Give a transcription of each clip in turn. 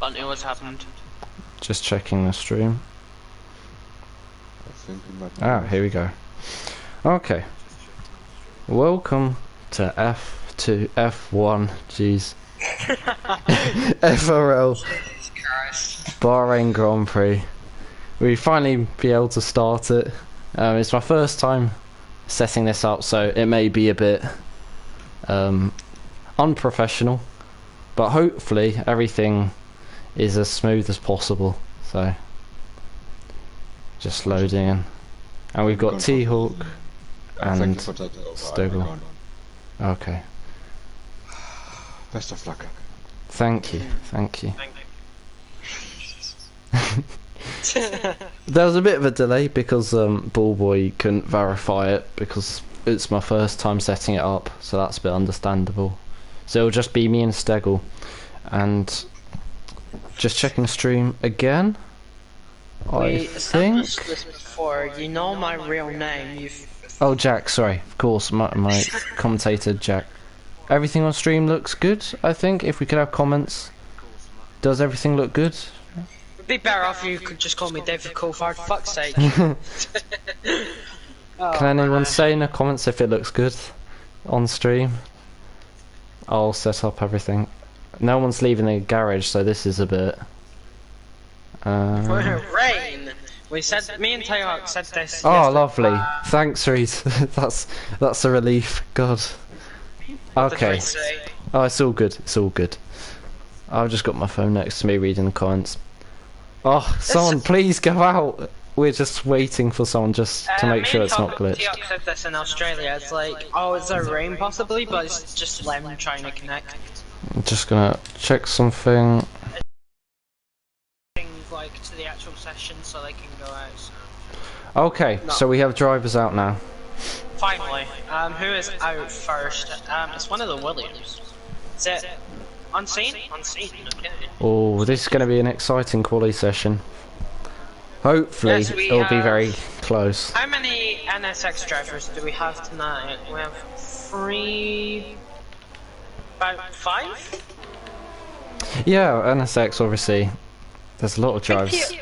Don't know what's happened. Just checking the stream. I think we might Ah, here we go. Okay. Welcome to F2, F1, jeez. FRL Bahrain Grand Prix. We finally be able to start it. It's my first time setting this up, so it may be a bit unprofessional, but hopefully everything is as smooth as possible. So just loading in, and we've got T-Hawk and Stoggle. Okay. Best of luck. Thank you, thank you. There was a bit of a delay because Ballboy couldn't verify it because it's my first time setting it up, so that's a bit understandable. So it'll just be me and Steggle, and just checking stream again. I think. This before. You know my real name. Oh, Jack. Sorry, of course, my commentator Jack. Everything on stream looks good. I think if we could have comments. Does everything look good? It'd be better if you could just call me David Coulthard, for fuck's sake. Can anyone say in the comments if it looks good on stream? I'll set up everything. No one's leaving the garage, so this is a bit. Rain. We said, me and Taeyok said this. Oh, lovely. Thanks, Reese. that's a relief. God. Okay. Oh, it's all good. It's all good. I've just got my phone next to me reading the comments. Oh, someone please go out. We're just waiting for someone just to make sure it's not glitched. Taeyok said this in Australia. It's like, oh, is there rain possibly? But it's just Lem trying to connect. I'm just gonna check something. Like to the actual session so they can go out. So. Okay, so we have drivers out now. Finally, who is out first? It's one of the Williams. Is it Unseen? Unseen, okay. Oh, this is going to be an exciting quali session. Hopefully, Yes, it'll be very close. How many NSX drivers do we have tonight? We have about 5? Yeah, NSX obviously. There's a lot of drivers.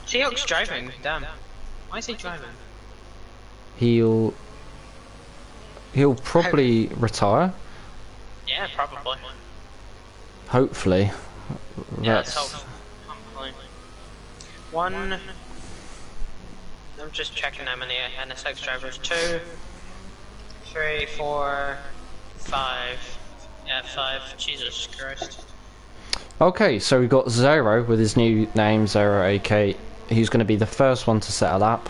T-Hawk's driving, damn. Why is he driving? He'll probably retire. Yeah, probably. Hopefully. Yeah, let's hope. Hopefully. I'm just checking how many NSX drivers. 2, 3, 4, 5. Yeah, 5. Jesus Christ. Okay, so we've got Zero with his new name, Zero AK. He's going to be the first one to set a lap.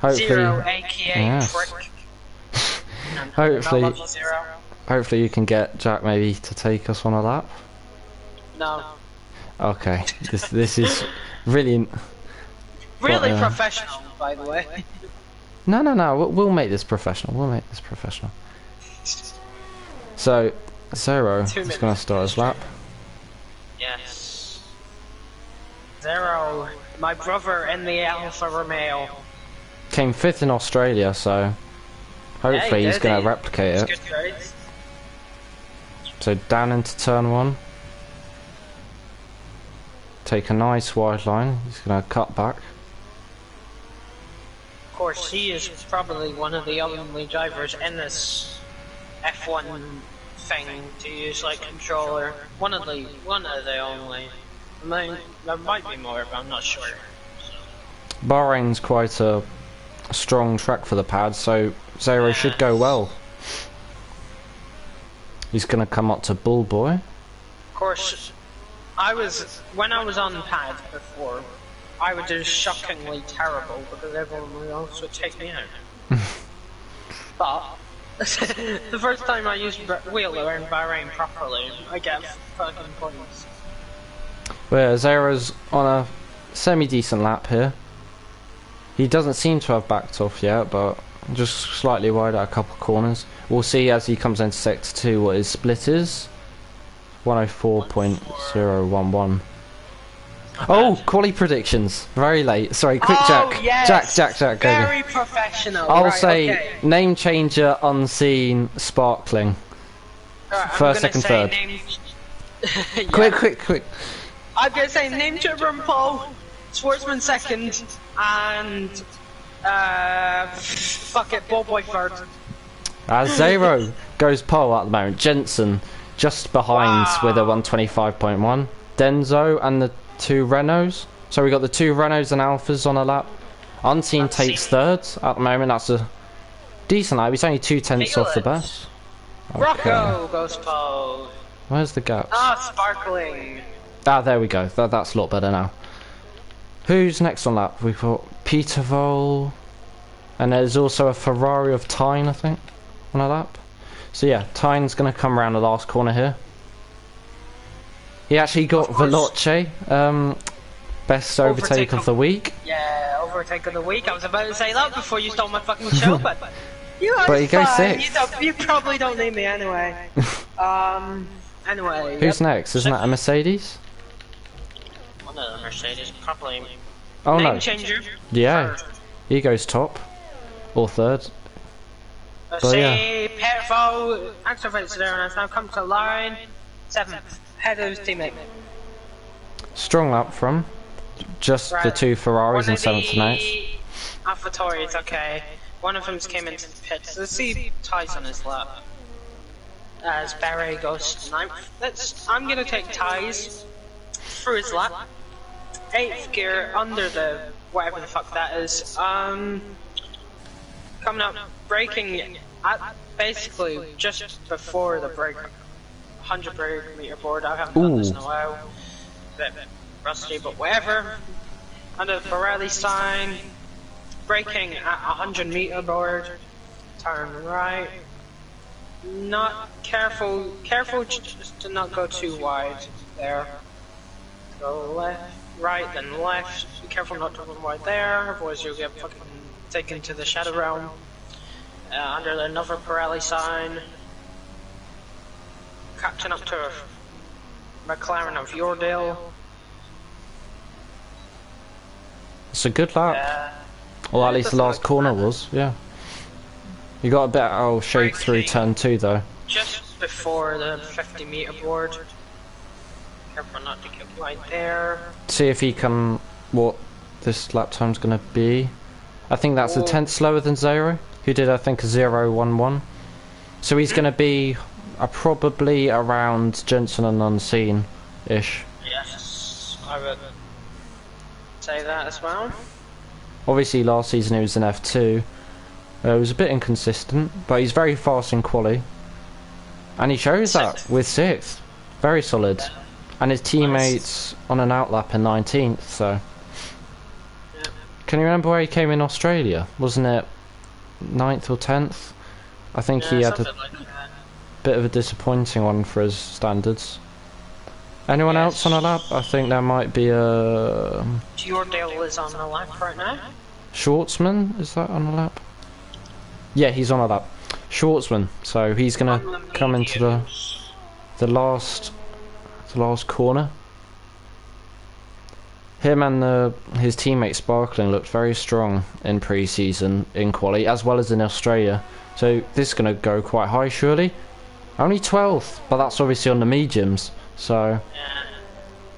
Hopefully, Zero, aka yes. Prick. Hopefully you can get Jack maybe to take us on a lap. No. Okay, this is really professional, by the way. No. We'll make this professional. So Zero is going to start his lap. Yes. Zero, my brother in the Alfa Romeo. Came 5th in Australia, so hopefully he's going to replicate it. So down into turn 1. Take a nice wide line. He's going to cut back. Of course, he is probably one of the only drivers in this F1 thing to use like controller. One of the only. I mean, there might be more, but I'm not sure. Bahrain's quite a strong track for the pad, so Zero should go well. He's going to come up to Bullboy. Of course, when I was on pad before, I would do shockingly terrible because everyone else would take me out. But the first time I used Wheeler in Bahrain properly, I get fucking points. Well, Zero's on a semi-decent lap here. He doesn't seem to have backed off yet, but just slightly wide at a couple of corners. We'll see as he comes into sector 2 what his split is. 104.011. Oh, quali predictions. Very late. Sorry, quick Jack. Yes. Jack, go. Very professional. I'll say name changer, unseen, sparkling. Right, First, second, third. Yeah. Quick. I'm gonna say name Trevor and Paul, Schwartzman second, and fuck it, Ballboy third. Zero goes pole at the moment. Jensen just behind with a 125.1. Denzo and the two Renaults. So we got the two Renaults and Alphas on a lap. Unseen takes third at the moment. That's a decent lap. He's only 2/10 off the best. Okay. Rocco goes pole. Where's the gaps? Sparkling. There we go. That's a lot better now. Who's next on lap? We've got Peter Vol, and there's also a Ferrari of Tyne, I think, on a lap. So yeah, Tyne's going to come around the last corner here. He actually got Veloce, best overtake of the week. Yeah, overtake of the week. I was about to say that before you stole my fucking show, but but he goes sixth. You probably don't need me anyway. Anyway. Who's next? Isn't that a Mercedes? One of the Mercedes, probably. Oh Name no. changer. Yeah, he goes top or third. Let's But see, yeah. Petvo, activates there and has now come to line 7th, head of his teammate. Strong lap from just the two Ferraris in 7th and 8th. AlphaTauris, okay. One of them came into the pits. Let's see ties on his lap. As Barry goes to 9th. I'm gonna take ties through his lap. 8th gear under the whatever the fuck that is. Coming up, braking at basically just before the brake 100 brake meter board. I haven't done this in a while. Bit rusty, but whatever. Under the Pirelli sign, braking at 100 meter board. Turn right. Not careful just to not go too wide there. Go left, right, then left. Be careful not to run wide there, otherwise you'll get fucking taken to the shadow realm. Under another Pirelli sign. Catching up to McLaren of Yordale. It's a good lap. Well, at least the last corner was, yeah. You got a bit of shake through turn 2 though. Just before the 50 meter board. Careful not to get wide there. See if he can, what this lap time's gonna be. I think that's a 10th slower than Zero, who did I think a 0:11. So he's gonna be probably around Jensen and Unseen-ish. Yes, I would say that as well. Obviously last season he was in F2. It was a bit inconsistent, but he's very fast in quali. And he shows that with 6th. Very solid. And his teammates on an outlap in 19th, so... Yep. Can you remember where he came in Australia? Wasn't it 9th or 10th? I think he had a bit of a disappointing one for his standards. Anyone else on a lap? I think there might be a... Yordale is on the lap right now. Schwartzman? Is that on a lap? Yeah, he's on a lap. Schwartzman. So he's gonna come into the last corner. Him and his teammate Sparkling looked very strong in pre-season in quali as well as in Australia. So this is gonna go quite high surely. Only 12th, but that's obviously on the mediums. So yeah.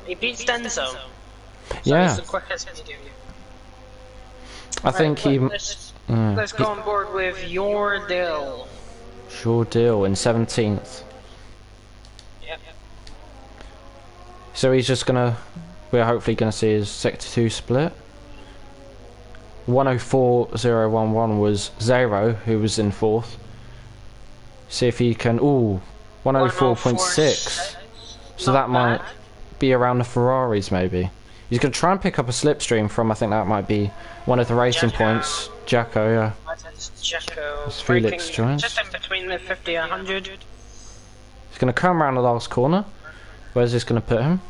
He beats Denzo. So yeah. He's the quickest medium. I think he. Let's go on board with Yordale. Sure deal in 17th. Yep. So he's just gonna. We're hopefully gonna see his sector 2 split. 104.011 was Zero, who was in 4th. See if he can. Ooh, 104.6. So that might be around the Ferraris maybe. He's gonna try and pick up a slipstream from. I think that might be one of the racing points. Jacko, yeah. Jacko. As Felix joins. Just in between the 50 and 100. He's gonna come around the last corner. Where's this gonna put him?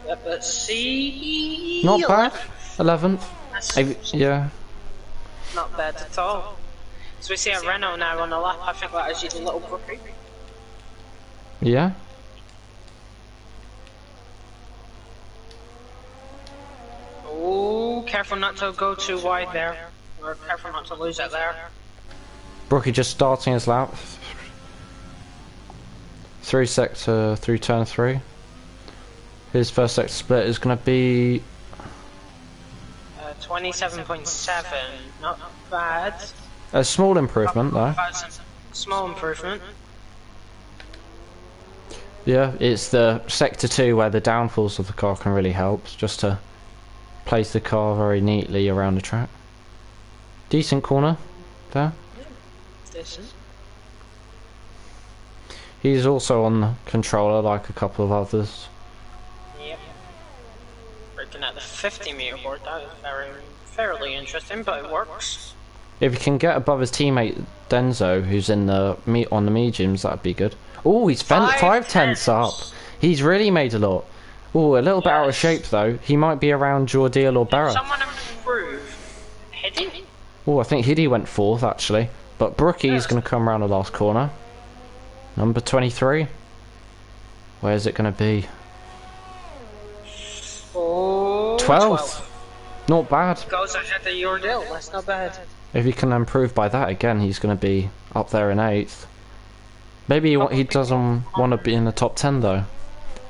Yep, let's see. Not bad. 11th. Yeah. Not bad at all. So we see a Renault now on the lap. I think that is just a little Prix. Yeah. Oh, careful not to go too wide there. Or careful not to lose it there. Brookie just starting his lap. Through sector, through turn 3. His first sector split is going to be 27.7. Not bad. a small improvement though. Small improvement. Yeah, it's the sector 2 where the downfalls of the car can really help, just to place the car very neatly around the track. Decent corner there. Decent. He's also on the controller like a couple of others. Yep. Working at the 50-meter board, that is fairly interesting, but it works. If he can get above his teammate Denzo, who's in the on the mediums, that'd be good. Oh, he's bent 5/10 up. He's really made a lot. Oh, a little bit out of shape though. He might be around Jordiel or Barra. Someone improve. Hiddy? Oh, I think Hiddy went 4th actually. But Brookie's going to come around the last corner. Number 23. Where's it going to be? Oh, 12th. Not bad. Goes ahead of Jordiel. That's not bad. If he can improve by that again, he's going to be up there in 8th. Maybe he doesn't want to be in the top 10 though.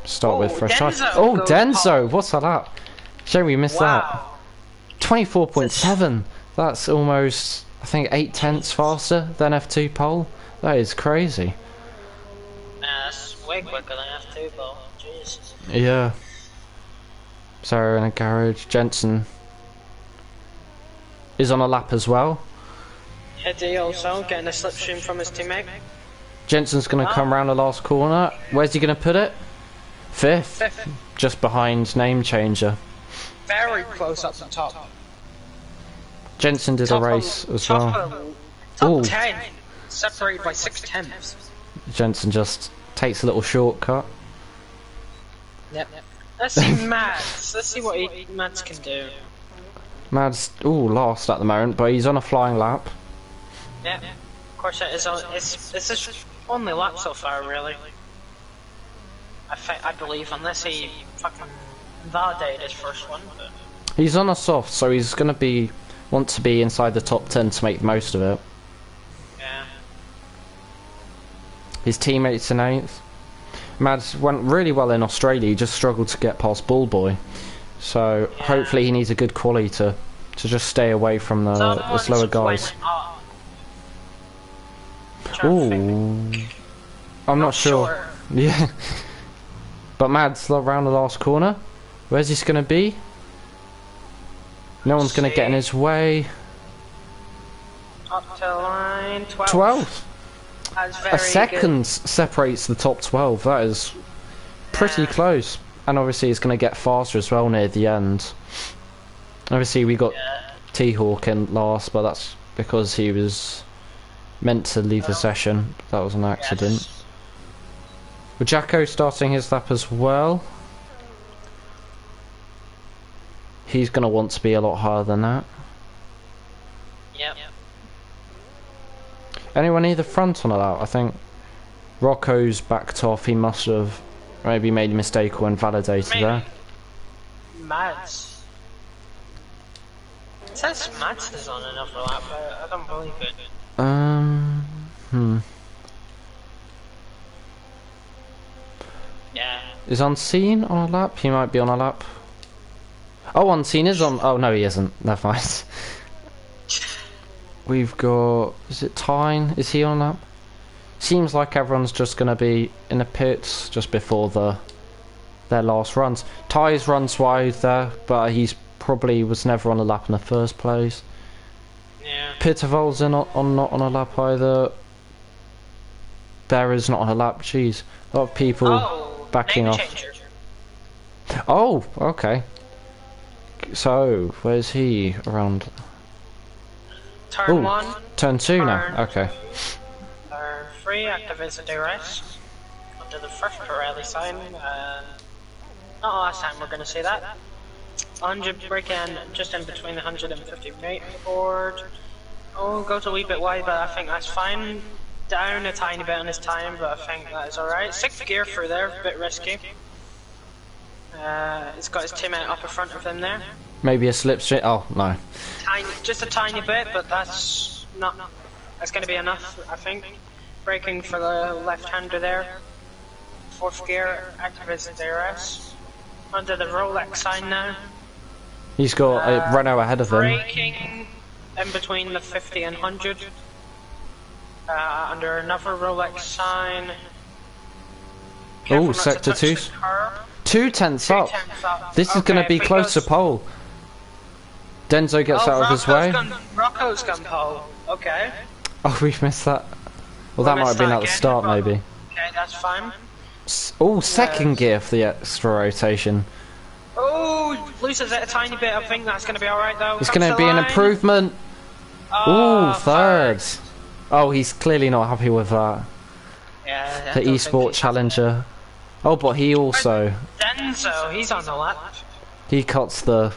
Start with fresh tires. Oh, Denzo! What's that up? Shame we missed that. 24.7. That's almost, I think, 8/10 faster than F2 pole. That is crazy. Nah, that's way quicker than F2 pole. Jesus. Yeah. So in a garage, Jensen is on a lap as well. Hiddy also getting a slipstream from his teammate. Jensen's going to come around the last corner. Where's he going to put it? 5th. 5th. Just behind Name Changer. Very close up the top. Jensen did a race as well. Top 10. Separated by 6/10. Jensen just takes a little shortcut. Yep. Let's see Mads. Let's see what Mads can do. Mads, last at the moment, but he's on a flying lap. Yeah. Of course, it's his only lap so far, really. I believe, unless he fucking validated his first one. But... He's on a soft, so he's going to want to be inside the top 10 to make the most of it. Yeah. His teammates in 8th. Mads went really well in Australia, he just struggled to get past Bullboy. So hopefully he needs a good quality to just stay away from the slower guys. Ooh. I'm not sure. Yeah. But Mads around the last corner. Where's this going to be? No one's going to get in his way. Up to line 12. 12th. A second good. Separates the top 12. That is pretty close. And obviously it's going to get faster as well near the end. Obviously we got T-Hawk in last, but that's because he was meant to leave the session. That was an accident. Yes. With Jacko starting his lap as well. He's going to want to be a lot higher than that. Yep. Anyone near the front on a lap? I think Rocco's backed off. He must have maybe made a mistake or invalidated there. Mads. It says Mads is on another lap, but I don't believe it. Yeah. Is Unseen on a lap? He might be on a lap. Oh, Unseen is on. Oh no, he isn't. Never mind. We've got. Is it Tyne? Is he on a lap? Seems like everyone's just gonna be in the pits just before their last runs. Ty's runs wide there, but he's probably was never on a lap in the first place. Yeah. Pittervol's not on a lap either. Berra's not on a lap. Jeez, a lot of people backing off. Changer. Oh, okay. So, where's he around? Turn 1. Turn 2 now. Okay. Turn 3 activates the DRS. Under the first Pirelli sign. Not last time we're going to see that. 100 break in, just in between the 150 meter board. Oh, goes a wee bit wide, but I think that's fine. Down a tiny bit on his time, but I think that is alright. 6th gear through there, a bit risky. He's got his teammate up in front of him there. Maybe a slipstream. Oh no. Just a tiny bit, but that's not. That's going to be enough, I think. Braking for the left-hander there. 4th gear activates the DRS. under the Rolex sign now. He's got Renault ahead of him. Braking in between the 50 and 100. Under another Rolex sign. Oh, sector 2. 2 tenths up. This is going to be close to pole. Denzo gets out of his way. Rocco's gone pole. Okay. Oh, we've missed that. Well, that might have been at the start, maybe. Okay, that's fine. Oh, second gear for the extra rotation. Oh, loses it a tiny bit. I think that's going to be alright, though. It's going to be an improvement. Oh, third. Oh, he's clearly not happy with that. Yeah, the eSport Challenger. Oh, but he also... Denzo, he's on the lap. He cuts the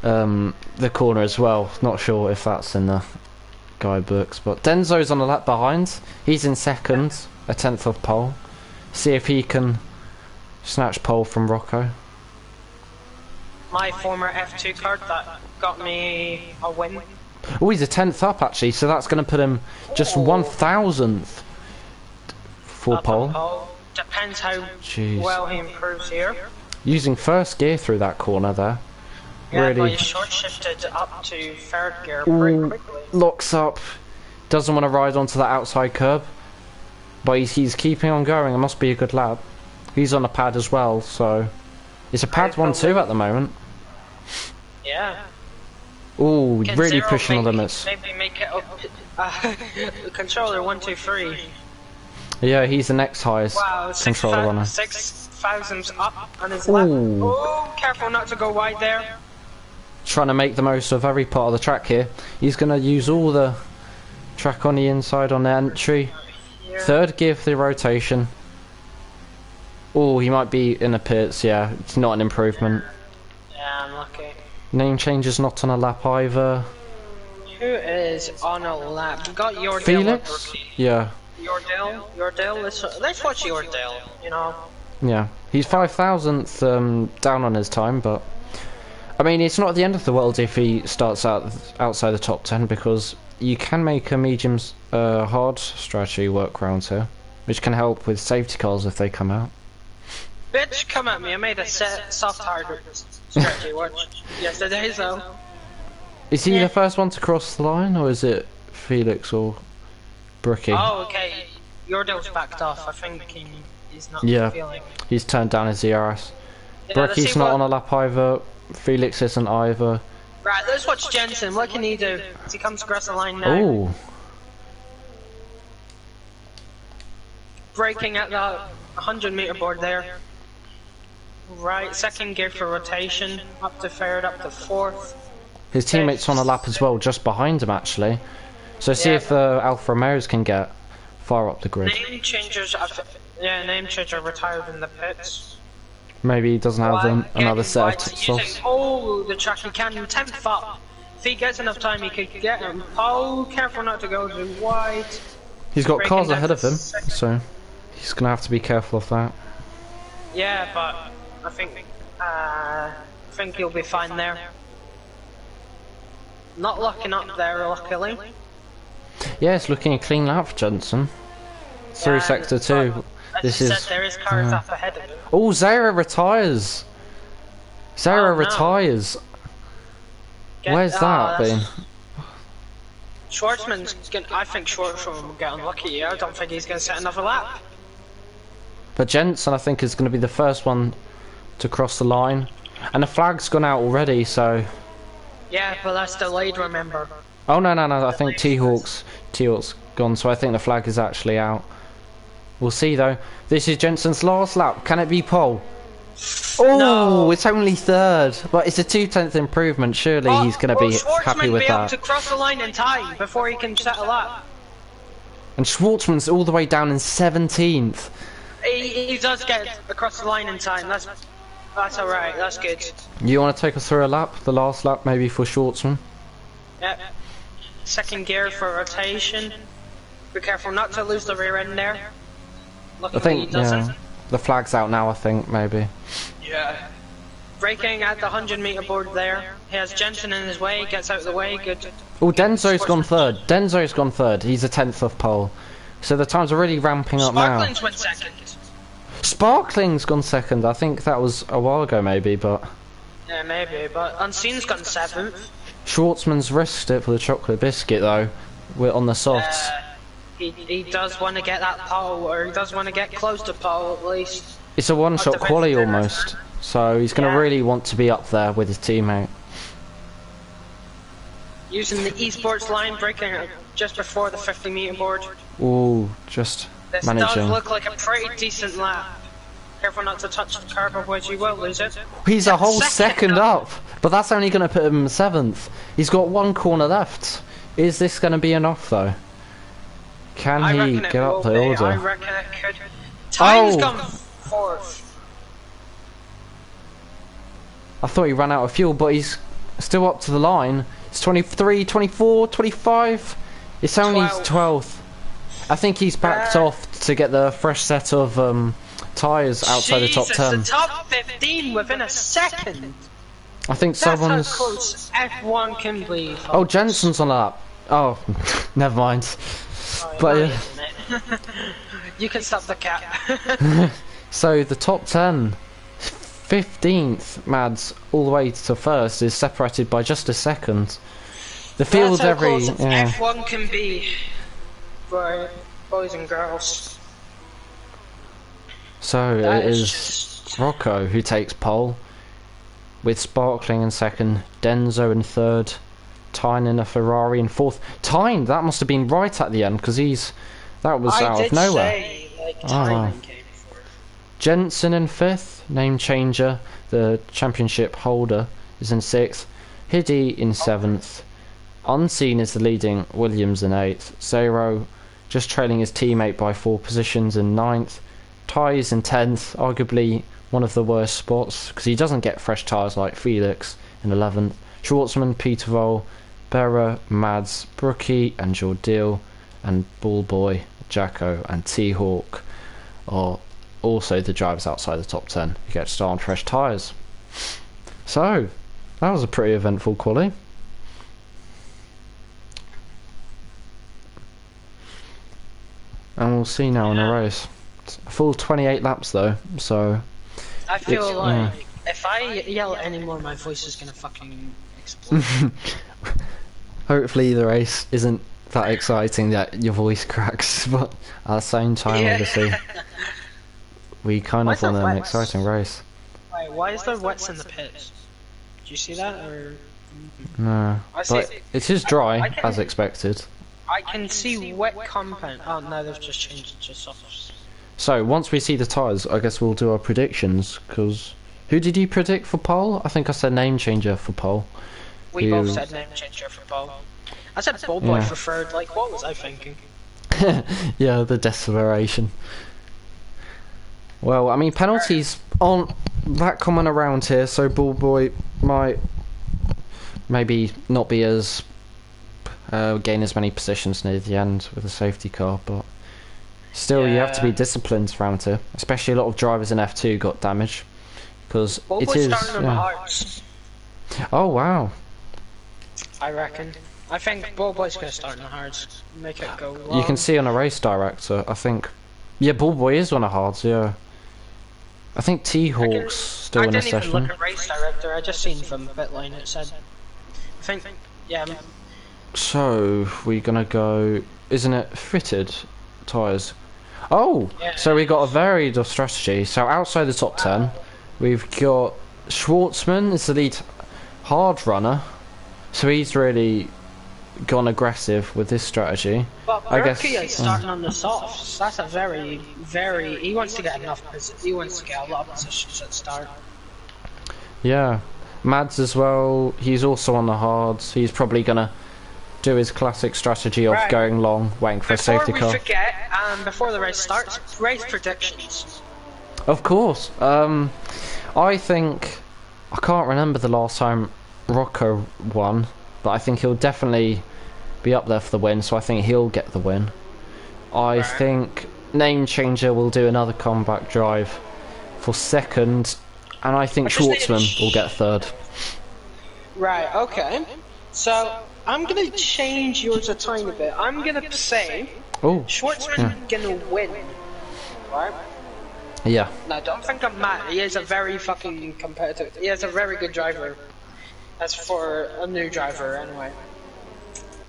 corner as well. Not sure if that's in the guidebooks, but Denzo's on the lap behind. He's in second, a tenth of pole. See if he can snatch pole from Rocco. My former F2 card that got me a win. Oh, he's a tenth up actually, so that's going to put him just 1,000th for pole. Depends how well he improves here. Using first gear through that corner there. Yeah, really. But he short shifted up to third gear pretty quickly. Locks up. Doesn't want to ride onto that outside curb. But he's keeping on going. It must be a good lap. He's on a pad as well, so... It's a pad 1-2 at the moment. Yeah. Ooh, really pushing the limits. Maybe make it up. Controller 1, 2, 3. Yeah, he's the next highest controller runner. 6,000 up on his lap. Oh, careful not to go wide there. Trying to make the most of every part of the track here. He's going to use all the track on the inside on the entry. Third gear for the rotation. Oh, he might be in the pits, yeah. It's not an improvement. Yeah, I'm lucky. Name change is not on a lap either. Who is on a lap? We got Yordale. Felix? Yeah. Yordale. Let's watch Yordale, you know. Yeah. He's 5,000th down on his time, but... I mean, it's not the end of the world if he starts out outside the top 10, because you can make a medium hard strategy work around here, which can help with safety cars if they come out. Bitch, come at me. I made a soft hard strategy watch yesterday, so... Is he the first one to cross the line, or is it Felix or Brookie? Oh, okay. Yordale's backed off. I think he's not feeling... He's turned down his ERS. Brookie's not on a lap either. Felix isn't either. Right, let's watch Jensen. What can he do? As he comes across the line now. Ooh. Braking at the 100-meter board there. Right, second gear for rotation. Up to third, up to fourth. His teammate's on a lap as well, just behind him actually. So see if Alfa Romeos can get far up the grid. Name changers, name changer retired in the pits. Maybe he doesn't have another set of softs. Oh, the track he can 10th up. If he gets enough time, he could get him. Oh, careful not to go too wide. He's got cars ahead of him, so he's gonna have to be careful of that. Yeah, but I think he'll be fine there. Not locking up there, luckily. Yeah, it's looking a clean lap for Jensen. Through sector 2. This is. There is cars up ahead of him. Oh, Zara retires. Zara retires. Where's that been? Schwartzman's gonna. I think Schwartzman will get unlucky here. I don't think he's gonna set another lap. But Jensen, I think, is going to be the first one to cross the line, and the flag's gone out already. So. Yeah, but that's delayed. Remember. Oh no! I think T-Hawk's gone. So I think the flag is actually out. We'll see though. This is Jensen's last lap. Can it be pole? Oh, no. It's only third, but it's a 2/10 improvement. Surely he's going to be happy with that. Able to cross the line in time before he can set a lap. And Schwartzman's all the way down in 17th. He does get across the line in time. That's alright. That's good. You want to take us through a lap? The last lap, maybe for Schwartzman. Yep. Second gear for rotation. Be careful not to lose the rear end there. I think, the flag's out now, I think, maybe. Yeah. Braking at the 100-meter board there. He has Jensen in his way, gets out of the way, good. Oh, Denzo's gone third. Denzo's gone third. He's a 10th off pole. So the times are really ramping up now. Sparkling's went second. Sparkling's gone second. I think that was a while ago, maybe, but... Yeah, maybe, but Unseen's gone 7th. Schwartzman's risked it for the chocolate biscuit, though. We're on the softs. He does want to get that pole, or he does want to get close to pole, at least. It's a one-shot quali, almost. So he's going to really want to be up there with his teammate. Using the esports line, breaking it just before the 50-meter board. Ooh, just managing. This does look like a pretty decent lap. Careful not to touch the curb, otherwise you will lose it. He's a whole second up, but that's only going to put him 7th. He's got one corner left. Is this going to be enough, though? Can he get up the order? I reckon it could. Time's gone 4th. I thought he ran out of fuel, but he's still up to the line. It's 23, 24, 25. It's only 12th. I think he's backed off to get the fresh set of tyres outside the top 10. The top 15 within a second. I think someone's... That's how close F1 can be. Folks. Oh, Jensen's on that. Oh, never mind. But you can stop the cap. So the top 10, 15th Mads all the way to 1st is separated by just a second. The field That's how every close F1 can be for boys and girls. So it is Rocco who takes pole, with Sparkling in 2nd, Denzo in 3rd, Tyne in a Ferrari in 4th. Tyne, that must have been right at the end, because that was out of nowhere. Say, like, Tyne came before. Jensen in 5th, name changer, the championship holder, is in 6th. Hiddy in 7th. Unseen is the leading Williams in 8th. Zero just trailing his teammate by 4 positions in 9th. Ty is in 10th, arguably one of the worst spots, because he doesn't get fresh tyres like Felix in 11th. Schwartzman, Peter Vol, Berra, Mads, Brookie and Jordil, and Bullboy, Jacko and T-Hawk are also the drivers outside the top 10 who get to start on fresh tyres. So, that was a pretty eventful quali. And we'll see now in a race. It's a full 28 laps though, so... I feel like if I yell anymore, my voice is gonna fucking explode. Hopefully the race isn't that exciting that your voice cracks, but at the same time, obviously, we kind of want an exciting race. Wait, why is there wets in the pits? Do you see that, or...? No, but it is dry, as expected. I can see wet compound. Oh no, they've just changed it to soft. So, once we see the tyres, I guess we'll do our predictions, because... Who did you predict for pole? I think I said name changer for pole. We both said name changer for pole. I said Bullboy for 3rd, like, what was I thinking? Yeah, the desperation. Well, I mean, penalties aren't that common around here, so Bullboy might maybe not be as... gain as many positions near the end with a safety car, but... Still, you have to be disciplined around here. Especially a lot of drivers in F2 got damage. Because it is... starting on hards. Oh, wow. I reckon. I think Bullboy's going to start in the hards. Make it go long. You can see on a race director, I think... Yeah, Bullboy is on a hards, yeah. I think T-Hawk's still in a session. I didn't even look at race director, I just seen from pit lane it said... I think... Yeah. So, we're going to go... Isn't it fitted tyres? Oh! Yeah. So we got a varied strategy. So outside the top 10, we've got Schwartzman is the lead hard runner. So he's really gone aggressive with this strategy. But I guess is starting on the softs. That's a very... He wants to get enough... He wants to get a lot of positions at start. Yeah. Mads as well, he's also on the hards. He's probably going to do his classic strategy of going long, waiting for a safety car. Before we forget, before the race starts, race predictions. Of course. I think... I can't remember the last time Rocco won, but I think he'll definitely be up there for the win, so I think he'll get the win. I think Name Changer will do another comeback drive for 2nd, and I think Schwartzman will get 3rd. Right, okay. So... I'm gonna change yours a tiny bit. I'm gonna say Schwartzman's gonna win, right? Yeah. No, don't think I'm mad. He is a very fucking competitive. He is a very good driver. As for a new driver, anyway.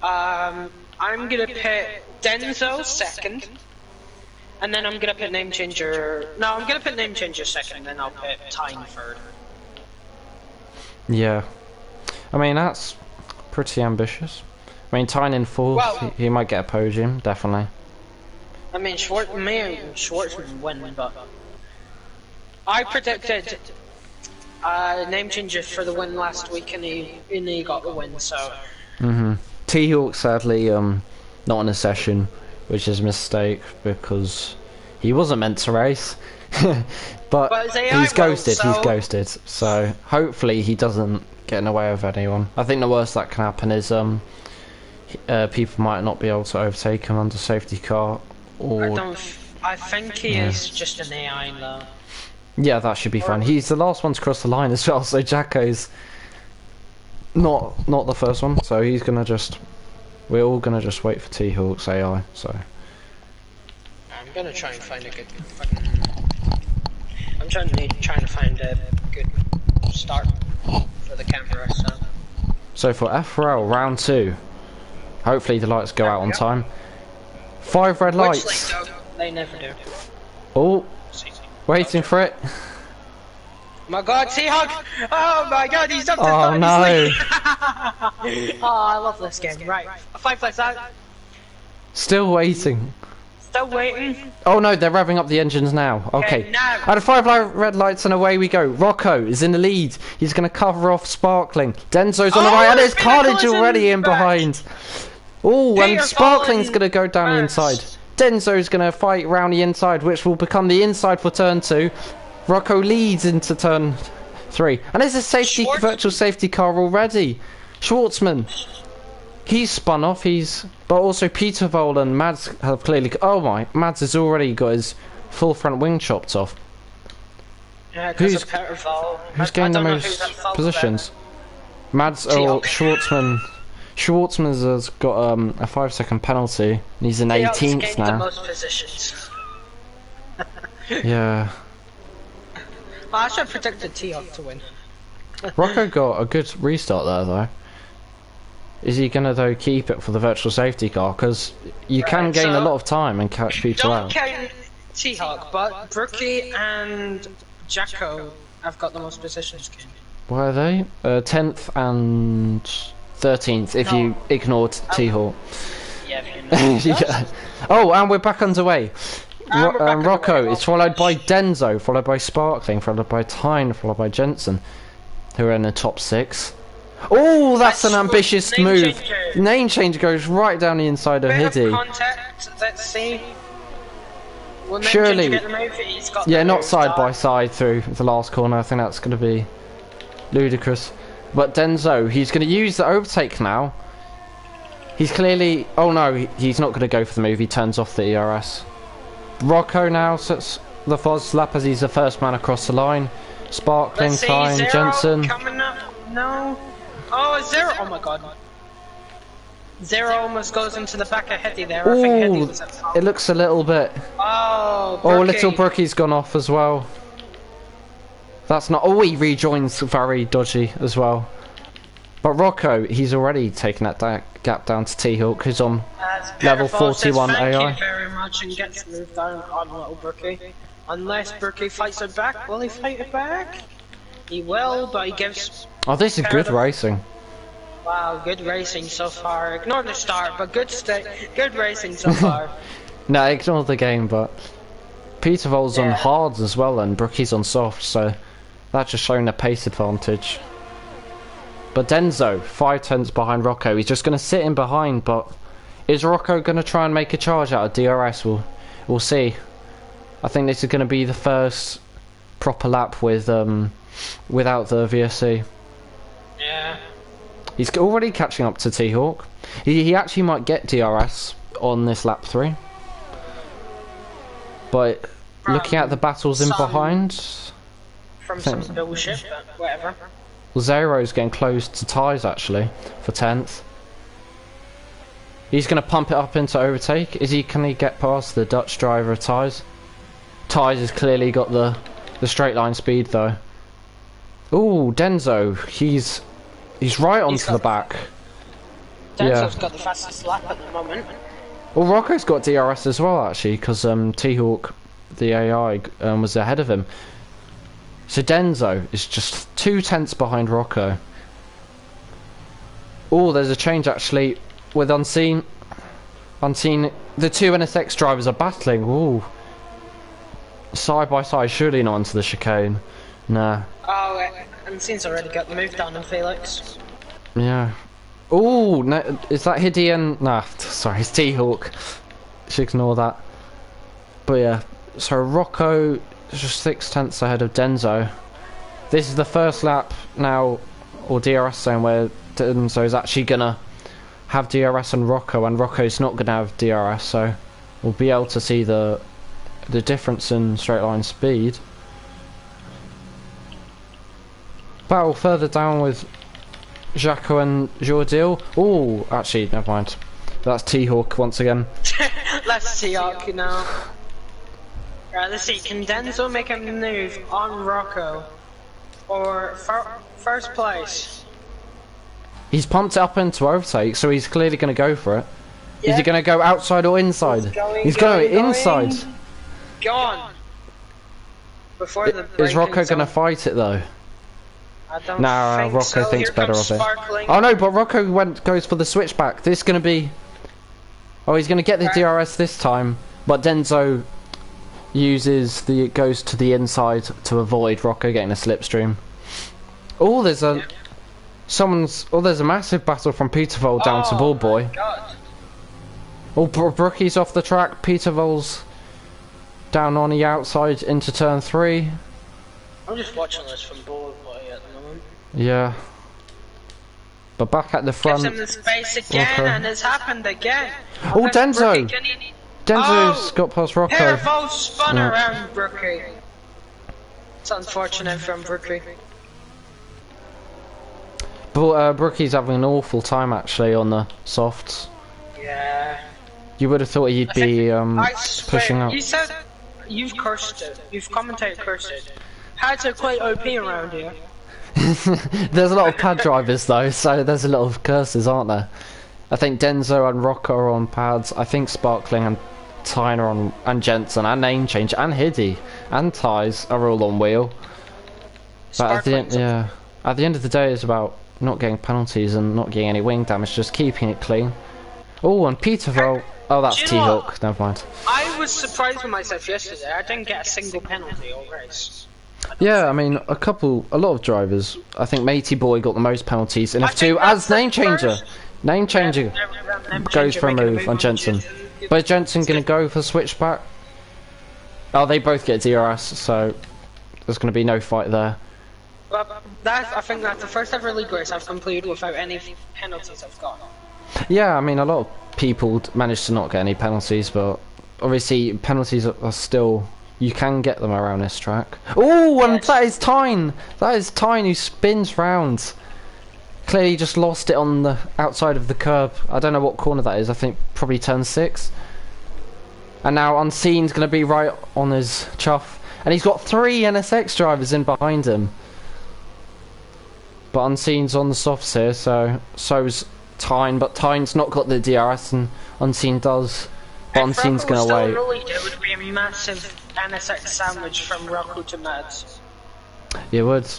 I'm gonna pit Denzo second, and then I'm gonna pit Name Changer. No, I'm gonna pit Name Changer second, then I'll pit Tyne third. Yeah. I mean, that's pretty ambitious. I mean, Tyne in fourth, Well, he might get a podium, definitely. I mean, Schwartzman win, but I predicted Name Changer for the win last week, and he got the win. So. T-Hawk sadly not in a session, which is a mistake because he wasn't meant to race. but he's ghosted. He's ghosted. So hopefully he doesn't get in the way of anyone. I think the worst that can happen is people might not be able to overtake him under safety car. Or I think he is just an AI though. Yeah, that should be fine. He's the last one to cross the line as well, so Jacko's not the first one. So he's gonna just. We're all gonna just wait for T-Hawk's AI. So. I'm gonna try and find a good. I'm trying to find a good start for the camera. So for FRL round 2, hopefully the lights go out on time. 5 red lights. They never do. Oh, waiting for it. My God, T-Hawk! Oh my God, he's up to Oh no! Oh, I love this game. Right, 5 lights out. Still waiting. Still waiting. Oh no, they're revving up the engines now. Okay. Now. Out of 5 red lights and away we go. Rocco is in the lead. He's going to cover off Sparkling. Denzo's on the right and there's Carnage already in behind. Oh, and Sparkling's going to go down the inside. Denzo's going to fight round the inside, which will become the inside for turn 2. Rocco leads into turn 3. And there's a virtual safety car already. Schwartzman. He's spun off, but also Peter Vol and Mads have clearly... Oh my, Mads has already got his full front wing chopped off. Yeah, who's gained the most positions? Mads or Schwartzman? Schwartzman has got a 5-second penalty, and he's in 18th now. The most positions. Yeah. I should have predicted T-Hawk to win. Rocco got a good restart there though. Is he gonna though keep it for the virtual safety car? Because you can gain a lot of time and catch people out. Don't count T-Hawk, but Brookie and Jacko have got the most positions. Where are they? 10th and 13th if you ignored T-Hawk. Yeah, if you know. Yeah. Oh, and we're back underway. Rocco is followed by Denzo, followed by Sparkling, followed by Tyne, followed by Jensen, who are in the top 6. Oh, that's an ambitious move. Name change goes right down the inside of Hiddy. Let's see. Surely, yeah, not side by side through the last corner. I think that's going to be ludicrous. But Denzo, he's going to use the overtake now. He's clearly... Oh no, he's not going to go for the move. He turns off the ERS. Rocco now sets the Foz lap as he's the first man across the line. Sparkling, Tyne, Jensen. Coming up. No. Oh, Zero! Oh my God. Zero almost goes into the back of Hetty there. I think Hetty was at top. It looks a little bit. Oh, little Brookie's gone off as well. That's not. Oh, he rejoins very dodgy as well. But Rocco, he's already taken that gap down to T-Hawk, who's on level 41 AI. Thank you very much, and gets moved down on little Brookie. Unless Brookie fights it back, will he fight it back? He will, but he gives... Oh, this is good racing. Wow, good racing so far. Ignore the start, but good racing so far. No, ignore the game, but Peter Vol's on hards as well, and Brookie's on soft, so that's just showing a pace advantage. But Denzo, 5 tenths behind Rocco. He's just going to sit in behind, but is Rocco going to try and make a charge out of DRS? We'll see. I think this is going to be the first proper lap with without the VSC. Yeah. He's already catching up to T-Hawk. He actually might get DRS on this lap 3. But looking at the battles in behind... From some bullshit, but whatever. Well, Zero's getting close to ties actually for 10th. He's going to pump it up into overtake. Can he get past the Dutch driver of ties? Ty's has clearly got the straight line speed though. Ooh, Denzo, he's right onto the back. Denzo's got the fastest lap at the moment. Well, Rocco's got DRS as well actually, because T-Hawk, the AI, was ahead of him. So Denzo is just 2/10 behind Rocco. Oh, there's a change actually with Unseen. Unseen, the two NSX drivers are battling. Ooh. Side by side, surely not onto the chicane. Nah. Oh, Unseen's already got the move down on Felix. Yeah. Ooh, no, is that Hiddy and... Nah, sorry, it's T-Hawk. Should ignore that. But yeah, so Rocco is just 6/10 ahead of Denzo. This is the first lap now, or DRS zone, where Denzo is actually gonna have DRS on Rocco, and Rocco's not gonna have DRS, so we'll be able to see the difference in straight line speed. Battle further down with Jaco and Jordil. Oh, actually, never mind. That's T-Hawk once again. Let's T-Hawk now. Right, let's see. Can Denzo make a move on Rocco? Or first place? He's pumped it up into overtake, so he's clearly going to go for it. Yeah. Is he going to go outside or inside? He's going inside. Go on. Before the break. Is Rocco going to fight it though? I don't Nah, think Rocco so. thinks Here better of it. Sparkling. Oh no, but Rocco goes for the switchback. This is going to be... Oh, he's going to get the DRS this time, but Denzo goes to the inside to avoid Rocco getting a slipstream. Oh, there's a... there's a massive battle from Petervold down to Ballboy. Oh, Brookie's off the track. Petervold's down on the outside into turn 3. I'm just watching this from Ballboy at the moment. Yeah. But back at the front. Gives him the space again, and it's happened again. Oh, Denzo! Denzo's got past Rocco. Petervold spun around Brookie. It's unfortunate from Brookie. But Brookie's having an awful time actually on the softs. Yeah. You would have thought he'd be pushing up. You said you've cursed it. You've commentated cursed it. Pads are quite OP around here. There's a lot of pad drivers though, so there's a lot of curses, aren't there? I think Denzo and Rocco are on pads. I think Sparkling and Tyner and Jensen and Name Change and Hiddy and Ties are all on wheel. But at the end of the day, it's about not getting penalties and not getting any wing damage, just keeping it clean. Oh, and Petervold. Oh, that's T-Hawk. Never mind. I was surprised with myself yesterday. I didn't get a single penalty all race. Yeah, I mean, a lot of drivers. I think Matey Boy got the most penalties in F2 as Name Changer. Name Changer goes for a move on Jensen. But is Jensen going to go for switchback? Oh, they both get DRS, so there's going to be no fight there. Well, I think that's the first ever league race I've completed without any penalties I've got. Yeah, I mean, a lot of people manage to not get any penalties, but obviously penalties are still... You can get them around this track. Oh, and that is Tyne! That is Tyne who spins round. Clearly just lost it on the outside of the curb. I don't know what corner that is. I think probably turn 6. And now Unseen's going to be right on his chuff. And he's got 3 NSX drivers in behind him. But Unseen's on the softs here, so's Tyne. But Tyne's not got the DRS and Unseen does. But Unseen's going to wait. It would be a massive NSX sandwich from Rocco to Mads. Yeah, it would.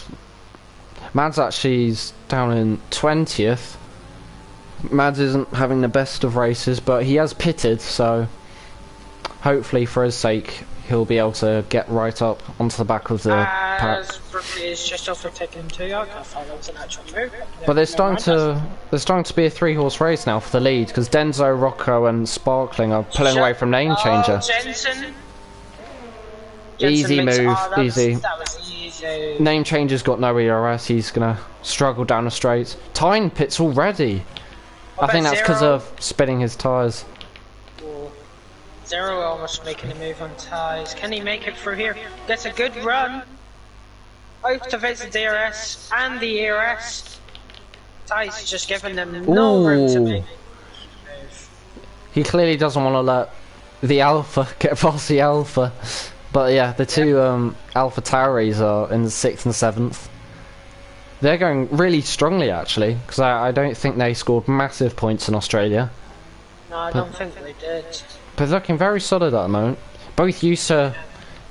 Mads actually is down in 20th. Mads isn't having the best of races, but he has pitted, so hopefully for his sake he'll be able to get right up onto the back of the pack. Brooklyn is just overtaking T-Hawk. I thought that was an actual move. But there's starting to be a 3-horse race now for the lead, because Denzo, Rocco and Sparkling are pulling away from Name Changer. Jensen easy move, easy. That was easy. Name Changer's got no ERS, he's gonna struggle down the straight. Tyne pits already. I think that's because of spinning his tyres. Zero almost making a move on ties. Can he make it through here? Gets a good run. Activates the DRS and the ERS. Ties just giving them no room to make a move. He clearly doesn't want to let the Alpha get past the Alpha. But yeah, the two Alpha Tauris are in the 6th and 7th. They're going really strongly actually, because I don't think they scored massive points in Australia. No, I don't think they did. But they're looking very solid at the moment. Both used to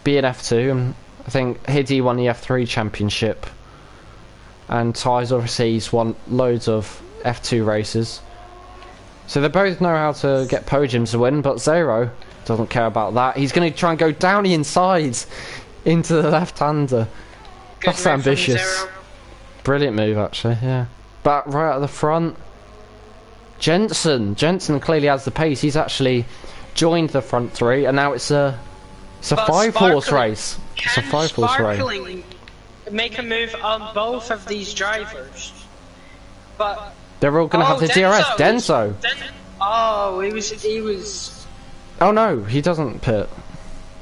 be in F2, and I think Hiddy won the F3 championship. And Ty's obviously he's won loads of F2 races. So they both know how to get podiums to win, but Zero doesn't care about that. He's going to try and go down the inside into the left-hander. That's ambitious. Brilliant move, actually, yeah. But right at the front, Jensen clearly has the pace. He's actually joined the front three, and now it's a 5-horse race. It's a 5-horse race. Make a move on both of these drivers, but they're all going to have the DRS. Denso. Oh, he was. Oh no, he doesn't pit.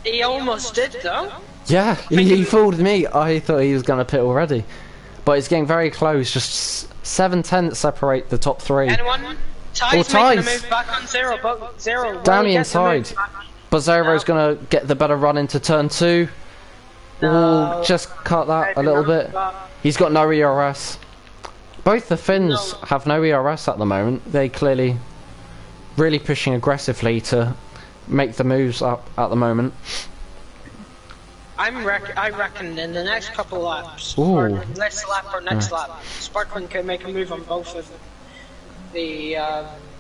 He almost did though. Yeah, he fooled me. I thought he was going to pit already, but it's getting very close. Just 7/10 separate the top three. Anyone? Ty's making a move back on Zero, but Zero down the inside. But Zero's going to get the better run into turn 2. No, ooh, just cut that a little bit. He's got no ERS. Both the Finns have no ERS at the moment. They clearly really pushing aggressively to make the moves up at the moment. I reckon in the next couple laps, ooh. or next lap or next lap, Sparkling can make a move on both of the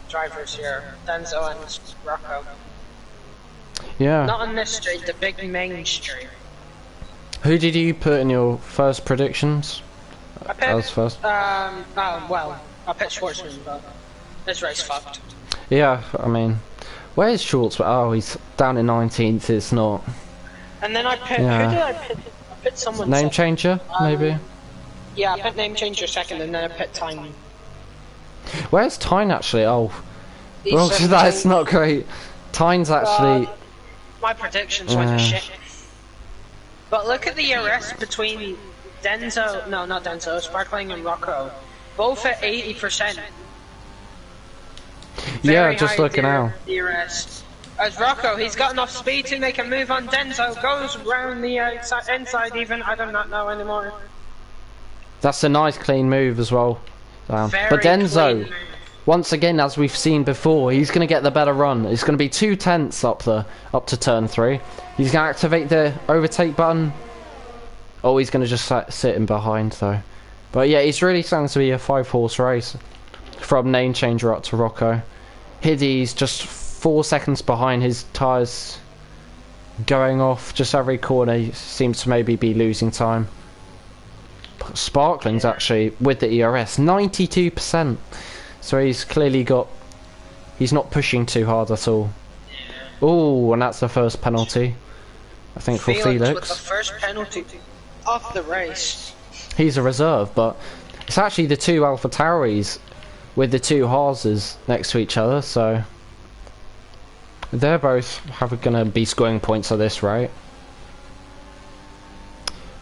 drivers here, Denzo and Rocco. Yeah. Not on this straight, the big main straight. Who did you put in your first predictions? I picked, first. Well, I picked Schwartzman, but this race fucked. Yeah, I mean, where's Schwartzman? Oh, he's down in 19th. It's not. And then I picked. Yeah. Who did I pick? I picked someone. Name changer, maybe. Yeah, I picked name changer second, and then I picked Tyne. Where's Tyne actually? Oh, well, that's not great. Tyne's actually. My predictions were shit. But look at the ERS between Denzo, no, not Denzo, Sparkling and Rocco. Both at 80%. Yeah, just looking now. ERS. As Rocco, he's got enough speed to make a move on Denzo, goes round the inside even, I do not know anymore. That's a nice clean move as well. But Denzo, once again, as we've seen before, he's going to get the better run. It's going to be 2/10 up to turn 3. He's going to activate the overtake button. Oh, he's going to just sit in behind though. But yeah, it's really starting to be a 5-horse race from name changer up to Rocco. Hiddy's just 4 seconds behind. His tyres going off just every corner. He seems to maybe be losing time. But Sparkling's actually with the ERS 92%. So he's clearly got. He's not pushing too hard at all. Oh, and that's the first penalty, I think, for Felix. With the first penalty of the race. He's a reserve, but it's actually the two Alpha Tauris with the two Haases next to each other, so they're both going to be scoring points at this rate.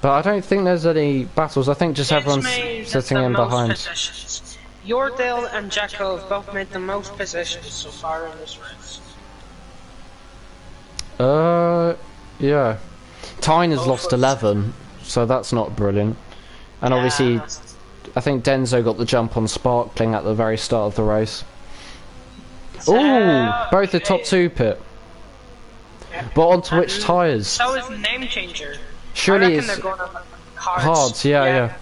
But I don't think there's any battles. I think just everyone's sitting in behind. Yordale and Jacko have both made the most positions so far in this race. Yeah. Tyne has lost 11, so that's not brilliant. And obviously, I think Denzo got the jump on Sparkling at the very start of the race. Ooh, both the top 2 pit. But onto which tyres? So is name changer. Surely it's hards, yeah.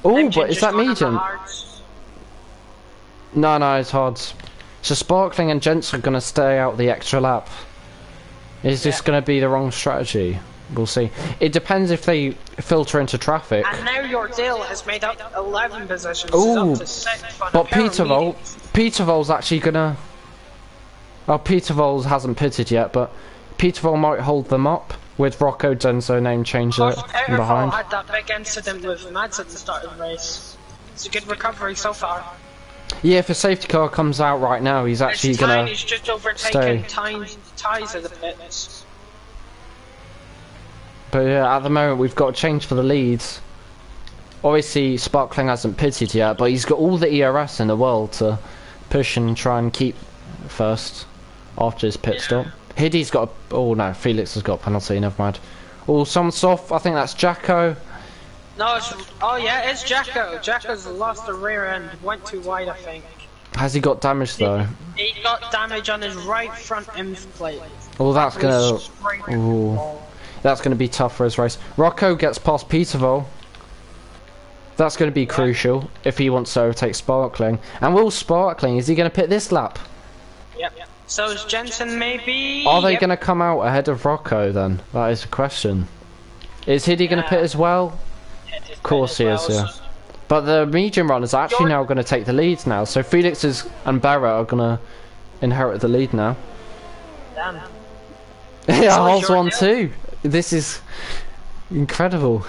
Oh, but is that medium? No, it's hards. So Sparkling and Gents are going to stay out the extra lap. Is this going to be the wrong strategy? We'll see. It depends if they filter into traffic. And now Yordale has made up 11 positions. Ooh, but Petervol's actually going to... Oh, Petervol's hasn't pitted yet, but Petervol might hold them up with Rocco, Denzo, name changer in behind. Had that big incident with Mads at the start of the race. It's a good recovery so far. Yeah, if a safety car comes out right now, he's actually going to He's just overtaken Ty's of the pits. But yeah, at the moment we've got a change for the leads. Obviously Sparkling hasn't pitted yet, but he's got all the ERS in the world to push and try and keep first after his pit stop. Hiddy's got a... Oh no, Felix has got a penalty, never mind. Oh, someone's off, I think that's Jacko. No, oh yeah, it's Jacko. Jacko's lost the rear end, went too wide, I think. Has he got damage though? He got damage on his right front inf plate. Oh, that's gonna... Ooh. That's gonna be tough for his race. Rocco gets past Peterville. That's gonna be crucial if he wants to overtake Sparkling. And will Sparkling, is he gonna pit this lap? Yep. So is Jensen maybe? Are they gonna come out ahead of Rocco then? That is the question. Is Hiddy gonna pit as well? Of course he is, yeah. But the medium runners are actually now going to take the lead now, so Felix and Barrett are going to inherit the lead now. Damn. Yeah, Hobbs won too. This is incredible.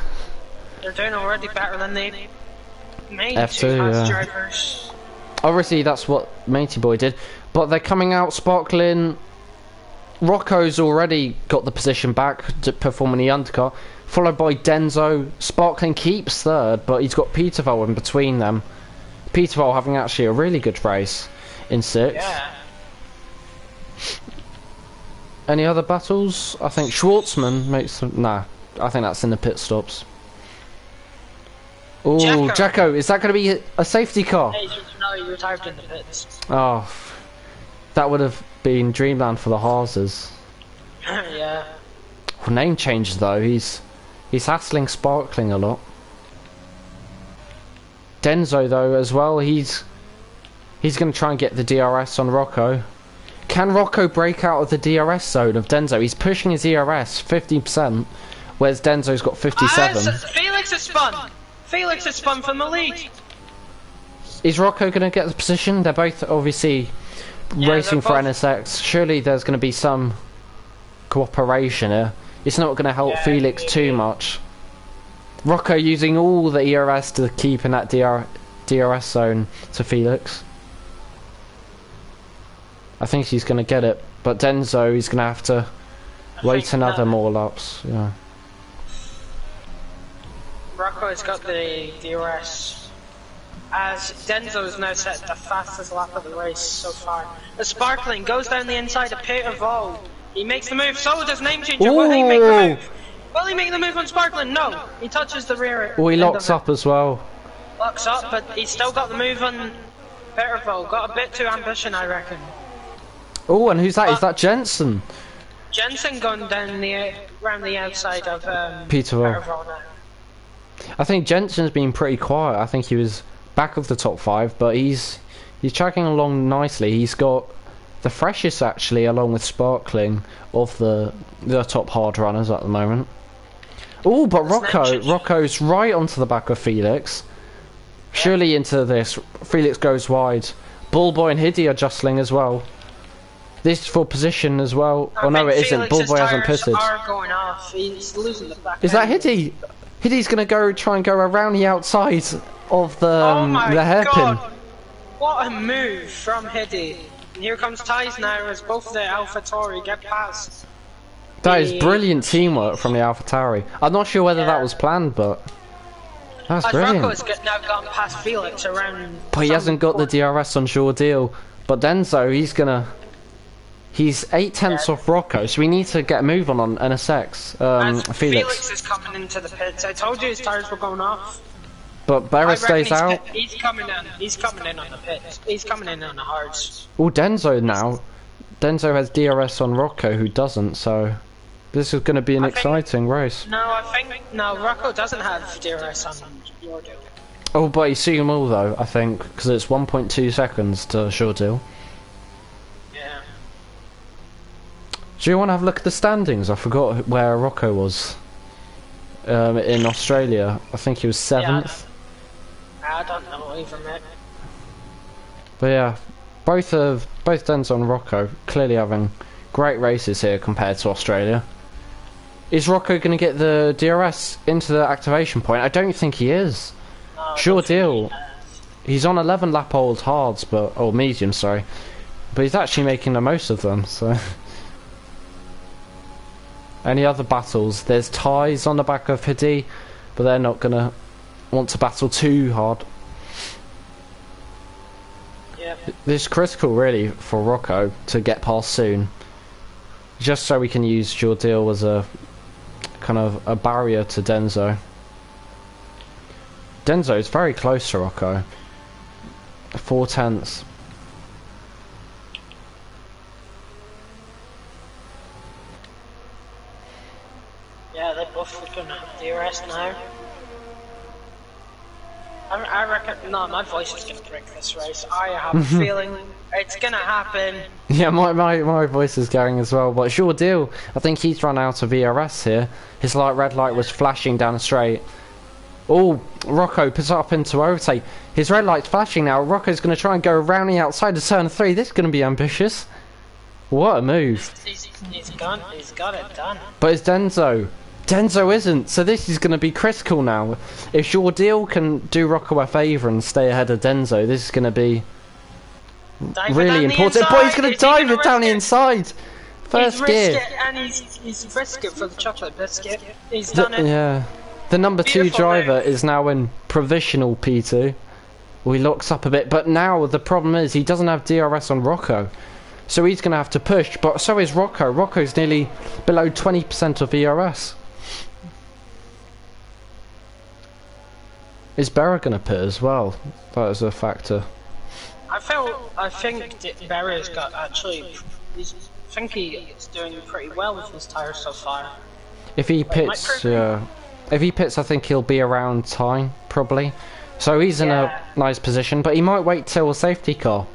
They're doing already better than the main F2, two yeah. drivers. Obviously that's what Matey Boy did, but they're coming out sparkling. Rocco's already got the position back to performing the undercut, followed by Denzo. Sparkling keeps third, but he's got Peterville in between them. Peterville having actually a really good race in sixth. Yeah. Any other battles? I think Schwartzman makes some... Nah, I think that's in the pit stops. Oh, Jacko, is that going to be a safety car? Hey, no, he retired in the pits. Oh, that would have been dreamland for the Haases. Yeah. Well, name change though, he's hassling Sparkling a lot. Denzo though as well, he's going to try and get the DRS on Rocco. Can Rocco break out of the DRS zone of Denzo? He's pushing his ERS 50%, whereas Denzo's got 57. Felix has spun! Felix has spun from the lead! Is Rocco going to get the position? They're both obviously racing for NSX. Surely there's going to be some cooperation here. It's not going to help Felix too much. Rocco using all the ERS to keep in that DRS zone to Felix. I think he's going to get it, but Denzo, he's going to have to wait another more laps. Yeah. Rocco's got the DRS. As Denzo is now set the fastest lap of the race so far. The Sparkling goes down the inside of Peterville. He makes the move, so does Name Changer. Will he make the move? Will he make the move on Sparkling? No. He touches the rear. Oh, he locks up as well. Locks up, but he's still got the move on Peterville. Got a bit too ambition, I reckon. Oh, and who's that? Is that Jensen? Jensen going down around the outside of Peterville now. I think Jensen's been pretty quiet. I think he was back of the top 5, but he's tracking along nicely. He's got the freshest actually, along with Sparkling, of the top hard runners at the moment. Oh, but Rocco's right onto the back of Felix. Surely into this. Felix goes wide. Bullboy and Hiddy are jostling as well. This for position as well. Oh no, it isn't. Bullboy hasn't pitted. Going off. He's losing the back. Is that Hiddy? Hiddy's gonna try and go around the outside of the hairpin. What a move from Hiddy. And here comes Ties now as both the AlphaTauri get past. That is brilliant teamwork from the AlphaTauri. I'm not sure whether that was planned, but that's brilliant. Rocco's now gone past Felix around. But he hasn't got the DRS on Sure Deal. But Denzo, he's 8/10 off Rocco, so we need to get a move on NSX. Felix is coming into the pits. I told you his tires were going off. But Barra stays out. He's coming in. He's coming in on the pits. He's coming in on the hards. Oh, Denzo now. Denzo has DRS on Rocco, who doesn't. So this is going to be an exciting race. No, Rocco doesn't have DRS on Sure Deal. Oh, but he's seen them all though. I think because it's 1.2 seconds to Sure Deal. Yeah. Do you want to have a look at the standings? I forgot where Rocco was. In Australia, I think he was 7th. I don't know even, mate. But yeah, both Denzo and Rocco clearly having great races here compared to Australia. Is Rocco going to get the DRS into the activation point? I don't think he is. No, Sure Deal. He's on 11 lap old hards, or mediums, sorry. But he's actually making the most of them, so... Any other battles? There's Ties on the back of Hiddy, but they're not going to want to battle too hard. Yep. This is critical really for Rocco to get past soon. just so we can use Jordeal as a kind of a barrier to Denzo. Denzo is very close to Rocco. 4/10. Yeah, they're both going to have DRS now. I reckon, no, my voice is going to break this race. I have a feeling it's going to happen. Yeah, my voice is going as well, but Jordeal, I think he's run out of ERS here. His red light was flashing down the straight. Oh, Rocco puts up into overtake. His red light's flashing now. Rocco's going to try and go around the outside of turn 3. This is going to be ambitious. What a move. He's got it done. But it's Denzo. Denzo isn't, so this is going to be critical now. If Jordeal can do Rocco a favour and stay ahead of Denzo, this is going to be really important. Boy, he's going to dive it down the inside. First gear. And he's risked it for the chocolate biscuit. He's done it. Yeah. The number 2 driver is now in provisional P2. Well, he locks up a bit, but now the problem is he doesn't have DRS on Rocco. So he's going to have to push, but so is Rocco. Rocco's nearly below 20% of ERS. Is Berra going to pit as well? That is a factor. I think Berra's got actually. I think he's doing pretty well with his tyres so far. If he pits, if he pits, I think he'll be around time probably. So he's in a nice position, but he might wait till a safety car.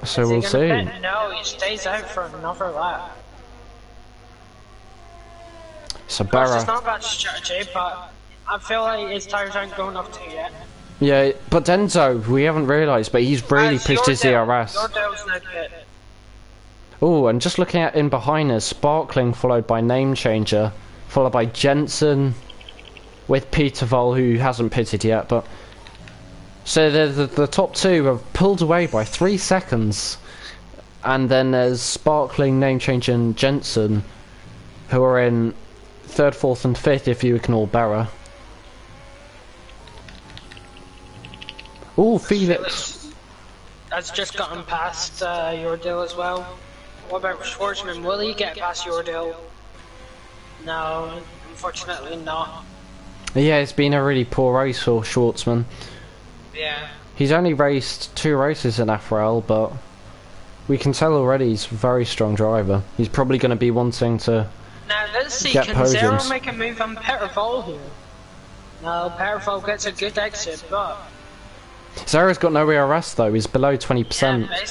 So we'll see. Pit? No, he stays out for another lap. So Berra. It's not a bad strategy, but I feel like his tyres aren't going up to yet. Yeah, but Denzo, we haven't realised, but he's really pushed his ERS. Oh, and just looking at in behind us, Sparkling followed by Name Changer, followed by Jensen, with Peter Vol, who hasn't pitted yet, but... So the top 2 have pulled away by 3 seconds, and then there's Sparkling, Name Changer and Jensen, who are in 3rd, 4th and 5th if you ignore Berra. Oh, Felix has just gotten past Jordeal as well. What about Schwartzman? Will he get past Jordeal? No, unfortunately not. Yeah, it's been a really poor race for Schwartzman. Yeah. He's only raced 2 races in FRL, but we can tell already he's a very strong driver. He's probably going to be wanting to now let's see, get can podiums. Zero make a move on Peter Vol here? No, Peter Vol gets a good exit, but... Zero's got no ERS though, he's below 20%. Yeah,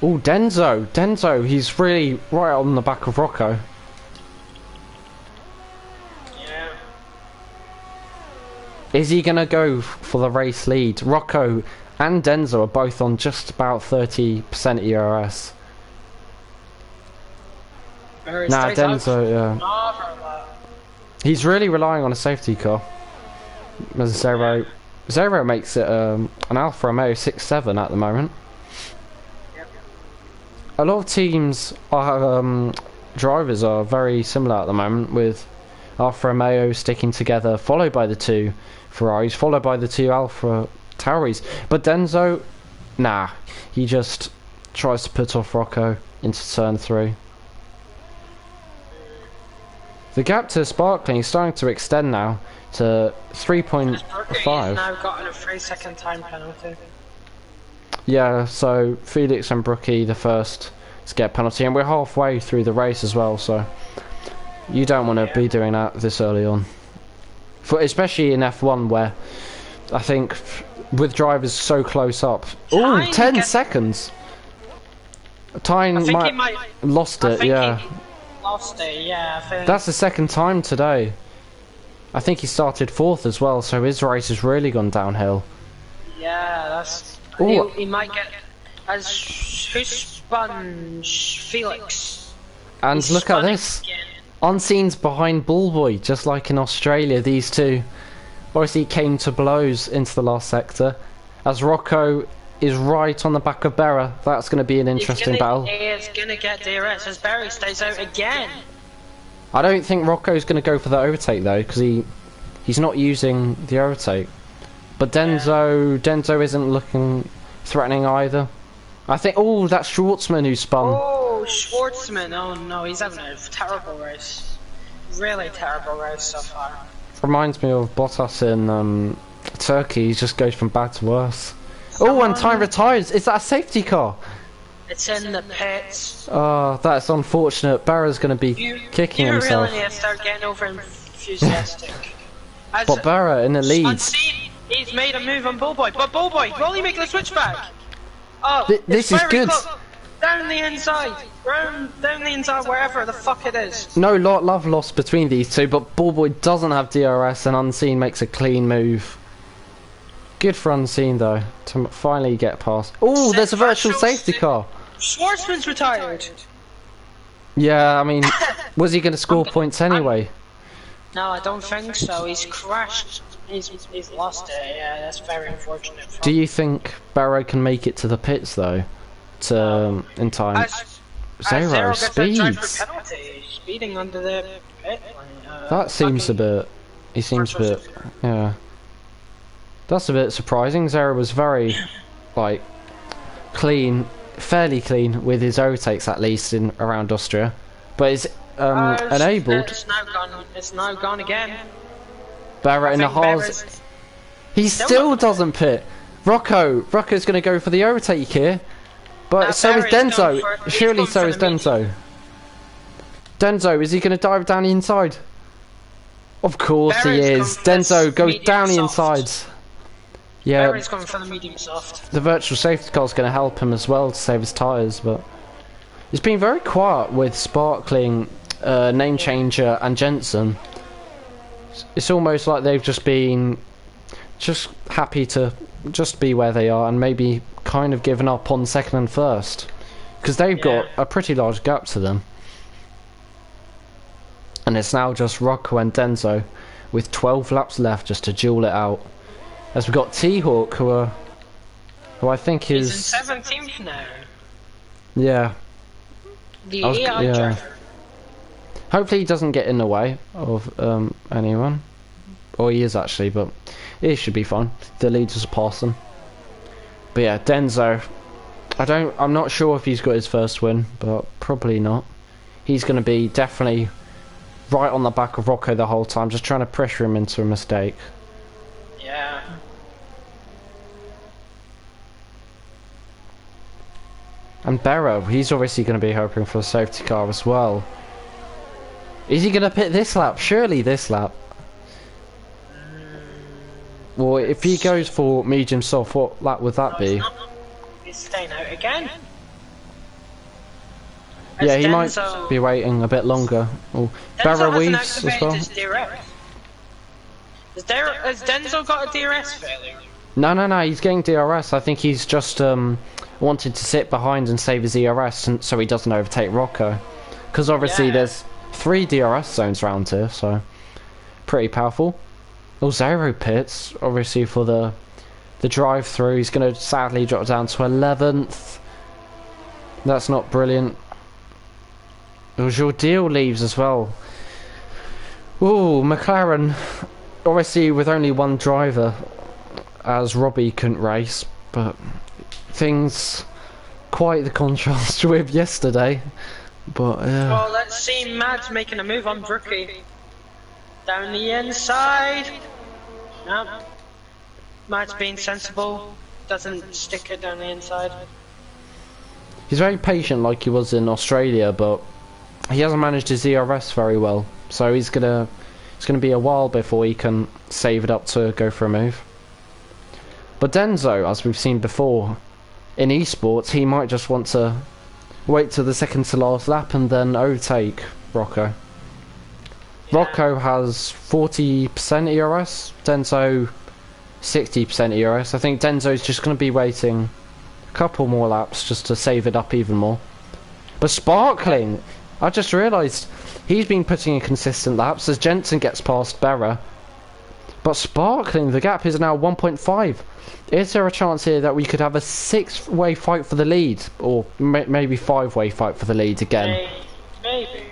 oh, Denzo, he's really right on the back of Rocco. Yeah. Is he going to go for the race lead? Rocco and Denzo are both on just about 30% ERS. Nah, Denzo, yeah. He's really relying on a safety car. Zero makes it an Alfa Romeo 6.7 at the moment. Yep. A lot of teams are drivers are very similar at the moment, with Alfa Romeo sticking together, followed by the 2 Ferraris, followed by the 2 Alfa Tauris. But Denzo, nah, he just tries to put off Rocco into turn 3. The gap to Sparkling is starting to extend now to 3.5. He's now gotten a 3-second time penalty. Yeah, so Felix and Brookie the first to get a penalty, and we're halfway through the race as well, so you don't want to be doing that this early on. Especially in F1 where I think with drivers so close up. Oh, 10 seconds! Tyne might lost it, yeah. Lost it, yeah, I think. That's the 2nd time today. I think he started 4th as well, so his race has really gone downhill. Yeah, that's... He might get... Who's spun Felix? And look at this. On scenes behind Bullboy, just like in Australia, these two obviously came to blows into the last sector. As Rocco is right on the back of Berra, that's going to be an interesting battle. He is going to get DRS as Berra stays out again. I don't think Rocco's going to go for the overtake though, because he's not using the overtake. But Denzo isn't looking threatening either. I think. Oh, that's Schwartzman who spun. Oh, Schwartzman. Oh no, he's having a terrible race. Really terrible race so far. Reminds me of Bottas in Turkey. He just goes from bad to worse. Oh, and time retires. Is that a safety car? It's in the pits. Oh, that's unfortunate. Barra's going to be kicking himself. You really need to start getting over enthusiastic. But Barra in the lead. Unseen, he's made a move on Bullboy, but Bullboy only making a switchback. Oh, this is good. Down the inside, down the inside, wherever the fuck it is. No love lost between these two, but Bullboy doesn't have DRS, and Unseen makes a clean move. Good for Unseen though to finally get past. Oh, there's a virtual safety car. Schwartzman's retired. Yeah, I mean, was he going to score points anyway? No, I don't think so. He's crashed. He's lost it. Yeah, that's very unfortunate. Do you think Barrow can make it to the pits though, in time? Zero speeds. Speeding under the pit. That seems a bit. He seems a bit. Yeah. That's a bit surprising. Zero was very, like, clean, fairly clean with his overtakes at least in around Austria, but is enabled. It's now gone again. Barrett in the Haas. He still doesn't pit. Rocco's going to go for the overtake here, but so is Denzo. Surely so is Denzo. Denzo, is he going to dive down the inside? Of course he is. Denzo goes down the inside. Yeah, Barry's going for the medium soft. The virtual safety car is going to help him as well to save his tyres, but it's been very quiet with Sparkling, Name Changer and Jensen. It's almost like they've just been happy to just be where they are and maybe kind of given up on second and first, because they've got a pretty large gap to them. And it's now just Rocco and Denzo with 12 laps left just to duel it out. As we've got T-Hawk, who I think is... He's in 17th now. Yeah. The AI driver. Hopefully he doesn't get in the way of anyone. Or he is actually, but it should be fine. The leaders are passing. But yeah, Denzo. I'm not sure if he's got his first win, but probably not. He's going to be definitely right on the back of Rocco the whole time, just trying to pressure him into a mistake. Yeah. And Barrow, he's obviously going to be hoping for a safety car as well. Is he going to pit this lap? Surely this lap. Well, if he goes for medium soft, what lap would that be? He's staying out again. Yeah, he might be waiting a bit longer. Oh, Barrow weaves as well. Has Denzo got a DRS failure? No, he's getting DRS. I think he's just wanted to sit behind and save his ERS so he doesn't overtake Rocco. Because obviously there's 3 DRS zones around here, so pretty powerful. Oh, Zero pits, obviously for the drive-through. He's going to sadly drop down to 11th. That's not brilliant. Jordiel leaves as well. Ooh, McLaren, obviously with only one driver, as Robbie couldn't race, but things quite the contrast with yesterday. But yeah. Well, let's see Mads making a move on Brookie. Down the inside. No. Mads being sensible. Doesn't stick it down the inside. He's very patient like he was in Australia, but he hasn't managed his ERS very well. So it's gonna be a while before he can save it up to go for a move. But Denzo, as we've seen before, in esports, he might just want to wait till the second to last lap and then overtake Rocco. Yeah. Rocco has 40% ERS, Denzo 60% ERS. I think Denzo's just going to be waiting a couple more laps just to save it up even more. But Sparkling, I just realised he's been putting in consistent laps as Jensen gets past Berra. But Sparkling, the gap is now 1.5. Is there a chance here that we could have a 6-way fight for the lead? Or maybe 5-way fight for the lead again? Maybe.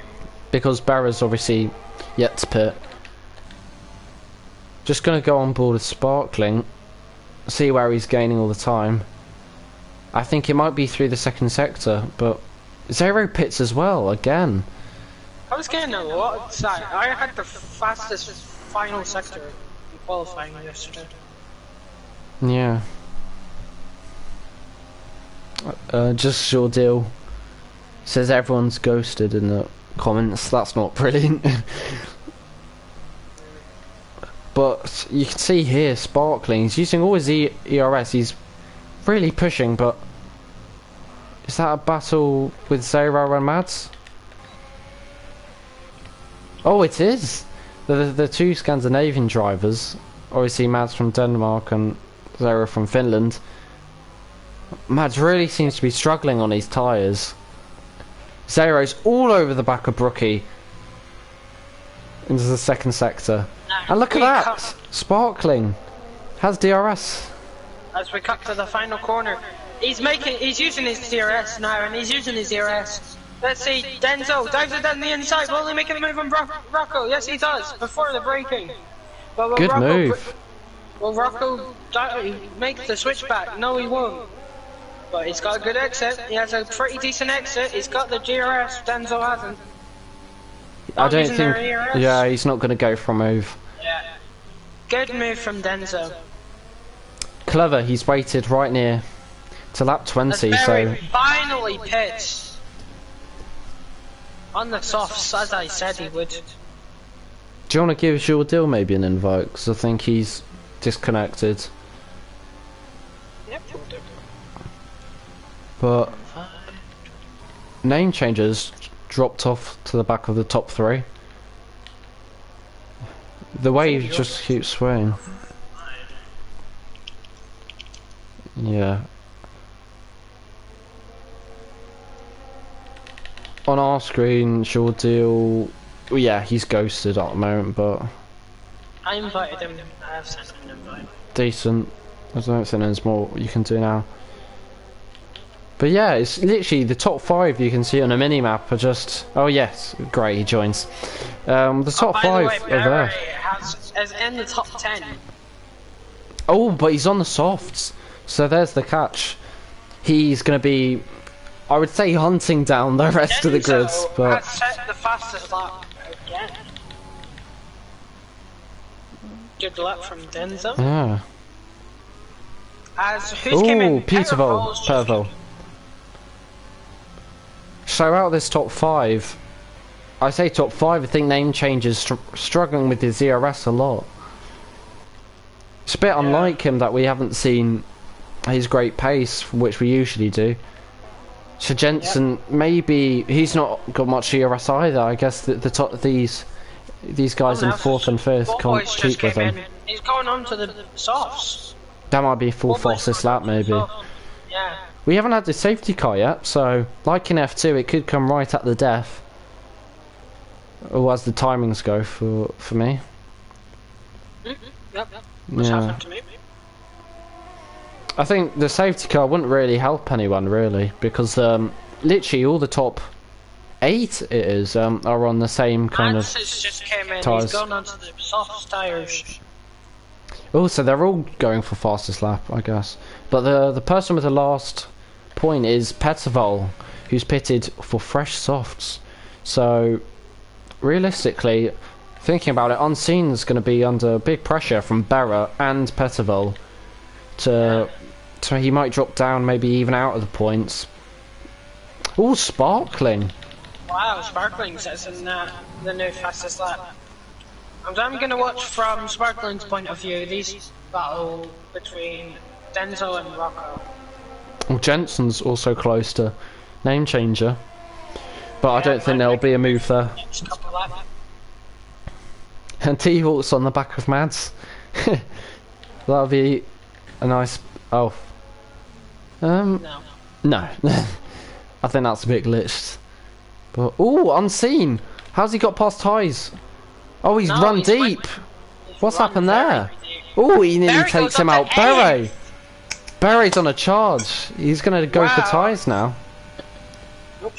Because Berra's obviously yet to pit. Just going to go on board with Sparkling. See where he's gaining all the time. I think it might be through the second sector, but Zero pits as well, again. I was getting a lot. I had the fastest final sector in qualifying yesterday. Yeah. Just your deal. Says everyone's ghosted in the comments. That's not brilliant. But you can see here, Sparkling, he's using all his ERS. He's really pushing, but is that a battle with Zero and Mads? Oh, it is. The two Scandinavian drivers. Obviously, Mads from Denmark and Zero from Finland. Mads really seems to be struggling on his tyres. Zero's all over the back of Brookie into the second sector. And look at that! Sparkling has DRS. As we cut to the final corner, he's using his DRS now, and he's using his DRS. Let's see, Denzel dives it down the inside. Will he make a move on Rocco? Yes, he does, before the braking. But good move. Will Rocco make the switch back? No, he won't. But he's got a good exit. He has a pretty decent exit. He's got the GRS. Denzel hasn't. I don't think. Yeah, he's not going to go for a move. Yeah. Good move from Denzel. Clever. He's waited right near to lap 20. So finally pits on the softs, as I said he would. Do you want to give Jourdil maybe an invite? Because I think he's disconnected. Yep. But name changes dropped off to the back of the top three. The wave just keeps swaying. Yeah. On our screen, Jourdil, well, yeah, he's ghosted at the moment, but I invited him. I have sent him an invite. Decent. I don't think there's more you can do now. But yeah, it's literally the top 5 you can see on a mini-map are just... Oh yes, great, he joins. The top 5 are there. Is in the top 10. Oh, but he's on the softs. So there's the catch. He's going to be, I would say, hunting down the rest of the grids. But has set the fastest lap again. Good luck from Denzel. Yeah. Who's came in? Pervol. So out of this top 5, I say top 5, I think name changes struggling with his ERS a lot. It's a bit unlike him that we haven't seen his great pace, which we usually do. So Jensen, maybe he's not got much ERS either. I guess the top these guys in 4th and 5th can't keep with him. He's going on to the softs. That might be full fastest lap, maybe. Yeah. We haven't had the safety car yet, so like in F2, it could come right at the death. Or as the timings go for me. Yep. What's happened to me? I think the safety car wouldn't really help anyone, really, because literally all the top 8 are on the same kind of just came in. tyres. He's gone onto the soft tyres. Oh, so they're all going for fastest lap, I guess. But the person with the last point is Petterval, who's pitted for fresh softs. So realistically, thinking about it, Unseen's going to be under big pressure from Berra and Petterval to he might drop down, maybe even out of the points. Oh, Sparkling. Wow, Sparkling says in the new fastest lap. I'm going to watch from Sparkling's point of view these battle between Denzel and Rocco. Well, Jensen's also close to name changer, but I don't think there'll be a move there. And T-Hawk's on the back of Mads. That'll be a nice... Oh. No. I think that's a bit glitched. But oh, Unseen. How's he got past ties? Oh, he's run deep. What's happened there? Oh, he nearly takes him out. Barry's on a charge. He's going to go for ties now.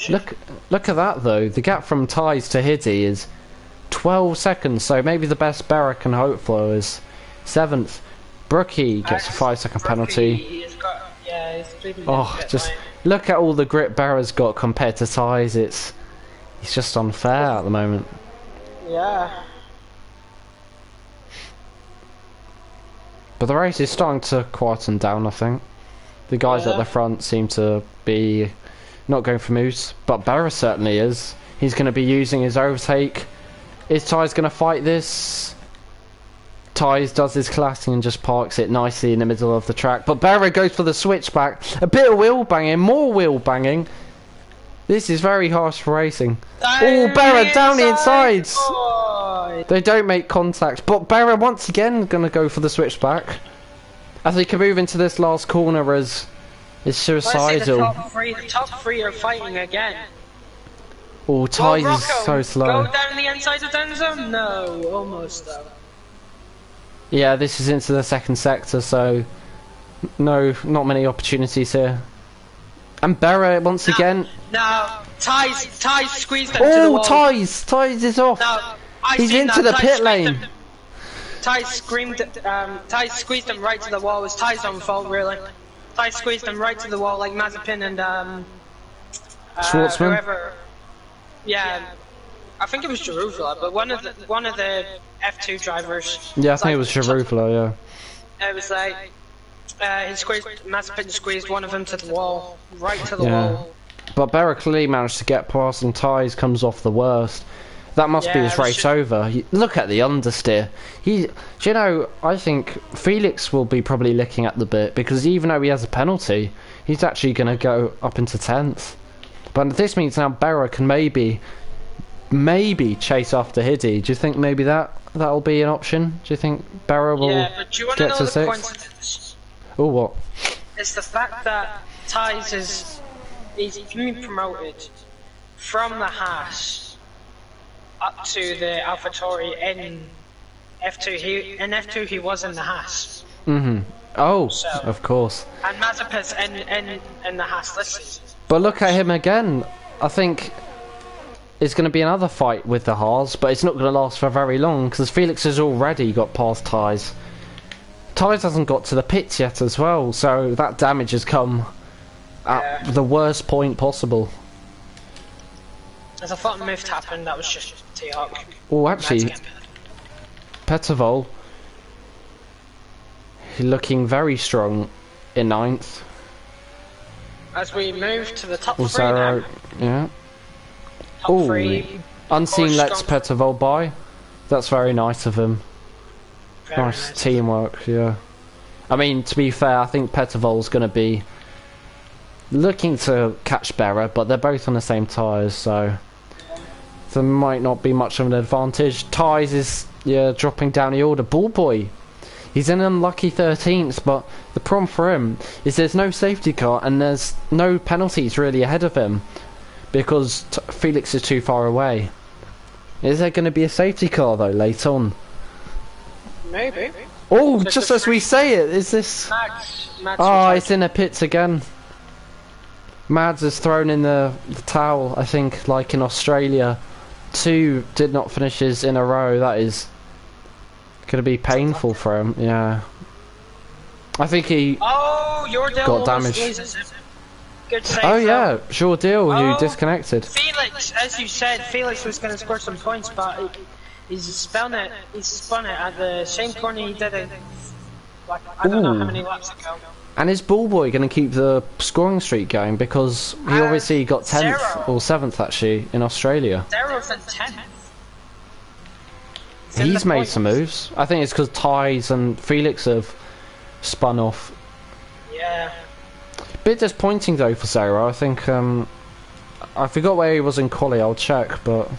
Look at that though. The gap from ties to Hiddy is 12 seconds. So maybe the best Barra can hope for is 7th. Brookie gets a 5-second penalty. He's he's leaving Oh, just look at all the grip Barra's got compared to Ty's. He's just unfair at the moment. Yeah. But the race is starting to quieten down, I think. The guys at the front seem to be not going for moves, but Barra certainly is. He's going to be using his overtake. Is Ty's going to fight this? Ty's does his classic and just parks it nicely in the middle of the track. But Barra goes for the switchback. A bit of wheel banging, more wheel banging. This is very harsh for racing. Oh, Barra down the insides. They don't make contact. But Barra once again going to go for the switchback. As he can move into this last corner as is suicidal. The top three are fighting again. Oh, Ty's is so slow. Go down the inside of the end zone? No, almost though. Yeah, this is into the second sector, so no, not many opportunities here. And Barra once again. No, Ty's squeezed him to the wall. Ty's is off. No, he's into the pit lane. Ty squeezed him right to the wall. It was Ty's own fault, really. Ty squeezed him right to the wall like Mazepin and Schwartzman. Whoever. Yeah, I think it was Jarufla, but one of the F2 drivers. Yeah, I think it was Jarufla. Yeah. It was like Mazepin squeezed one of them to the wall, right to the wall. But Barra clearly managed to get past, and Ty's comes off the worst. That must be his race over. Look at the understeer. Do you know, I think Felix will be probably licking at the bit, because even though he has a penalty, he's actually going to go up into 10th. But this means now Barra can maybe chase after Hiddy. Do you think maybe that'll be an option? Do you think Barra will but do you want get to know to the 6th? point of this? Oh, what? It's the fact that Ty's he's been promoted from the Haas up to the AlphaTauri in F2. In F2 he was in the Haas. Oh, so, of course. And Mazepin's in the Haas this season. But look at him again. I think it's going to be another fight with the Haas, but it's not going to last for very long because Felix has already got past Ty's. Ty's hasn't got to the pits yet as well, so that damage has come at the worst point possible. As I thought a Mift happened, that was just T-Hawk. Oh, actually, Petervol looking very strong in 9th. As we move to the top 3 now. Yeah. Top 3. Unseen lets Petervol by. That's very nice of him. Nice teamwork, yeah. I mean, to be fair, I think Petervol's going to be looking to catch Barra, but they're both on the same tyres, so there might not be much of an advantage. Ty's is, dropping down the order. Ballboy, he's an unlucky 13th, but the problem for him is there's no safety car and there's no penalties really ahead of him because Felix is too far away. Is there going to be a safety car though later on? Maybe. Oh, just as we say it, is this... Mads it's in the pits again. Mads has thrown in the towel, I think, like in Australia. 2 did not finishes in a row. That is going to be painful for him, yeah. I think he got damaged. Good save, oh yeah, sure deal, who disconnected. Felix, as you said, Felix was going to score some points, but he's spun it at the same corner he did it, like, I don't know how many laps ago. And is Ballboy going to keep the scoring streak going? Because he obviously got 10th, or 7th actually, in Australia. Zero's in 10th. He's made some moves. I think it's because Ty's and Felix have spun off. Yeah. Bit disappointing though for Zero. I think, I forgot where he was in quali, I'll check, but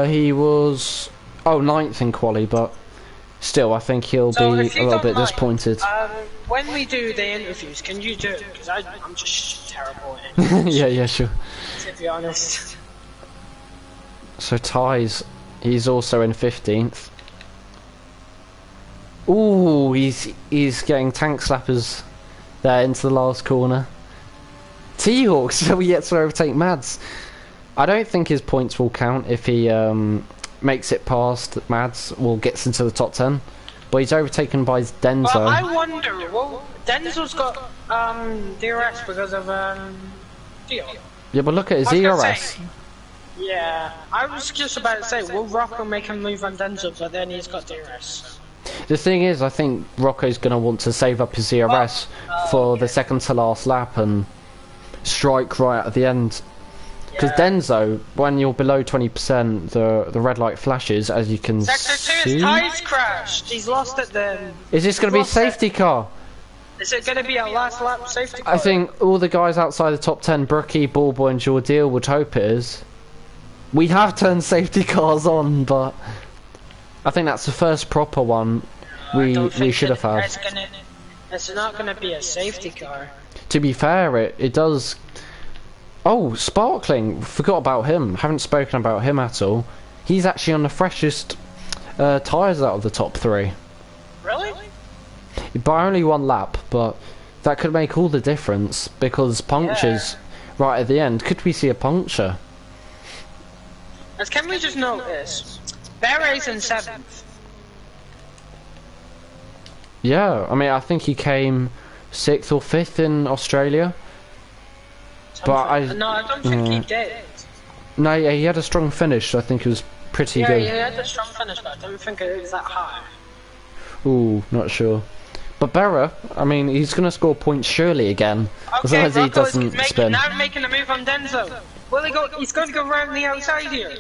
he was 9th in quali, but still I think he'll be a little bit disappointed. When we do the interviews, can you do it? Because I'm just terrible at it. yeah, sure. To be honest. So Ty's, he's also in 15th. Ooh, he's getting tank slappers there into the last corner. T-Hawk still yet to overtake Mads. I don't think his points will count if he makes it past Mads or gets into the top 10. but he's overtaken by Denzo. Well, I wonder, well, Denzo's got DRS because of Gio. Yeah, but look at his ERS. Yeah, I was just about to say, will Rocco make him move on Denzo, but then he's got DRS. The thing is, I think Rocco's going to want to save up his ERS for the second to last lap and strike right at the end. Because Denzo, when you're below 20%, the red light flashes, as you can see. Sector 2, his tyres crashed. He's lost it then. Is this going to be a safety car? Is it going to be a last lap safety car? I think all the guys outside the top 10, Brookie, Ballboy and Jordeal, would hope it is. We have turned safety cars on, but I think that's the first proper one we should have had. It's not going to be a safety car. To be fair, it does... Oh, Sparkling, forgot about him. Haven't spoken about him at all. He's actually on the freshest tyres out of the top 3. Really? By only 1 lap, but that could make all the difference, because punctures right at the end. Could we see a puncture? Can we just note this? Bahrain's in 7th. Yeah, I mean, I think he came 6th or 5th in Australia. But no, I don't think he did. No, yeah, he had a strong finish. So I think it was pretty good. Yeah, he had a strong finish, but I don't think it was that high. Ooh, not sure. But Berra, I mean, he's going to score points surely again, as long as he doesn't spin. Now making a move on Denzo. Well, he's going to go round the outside here.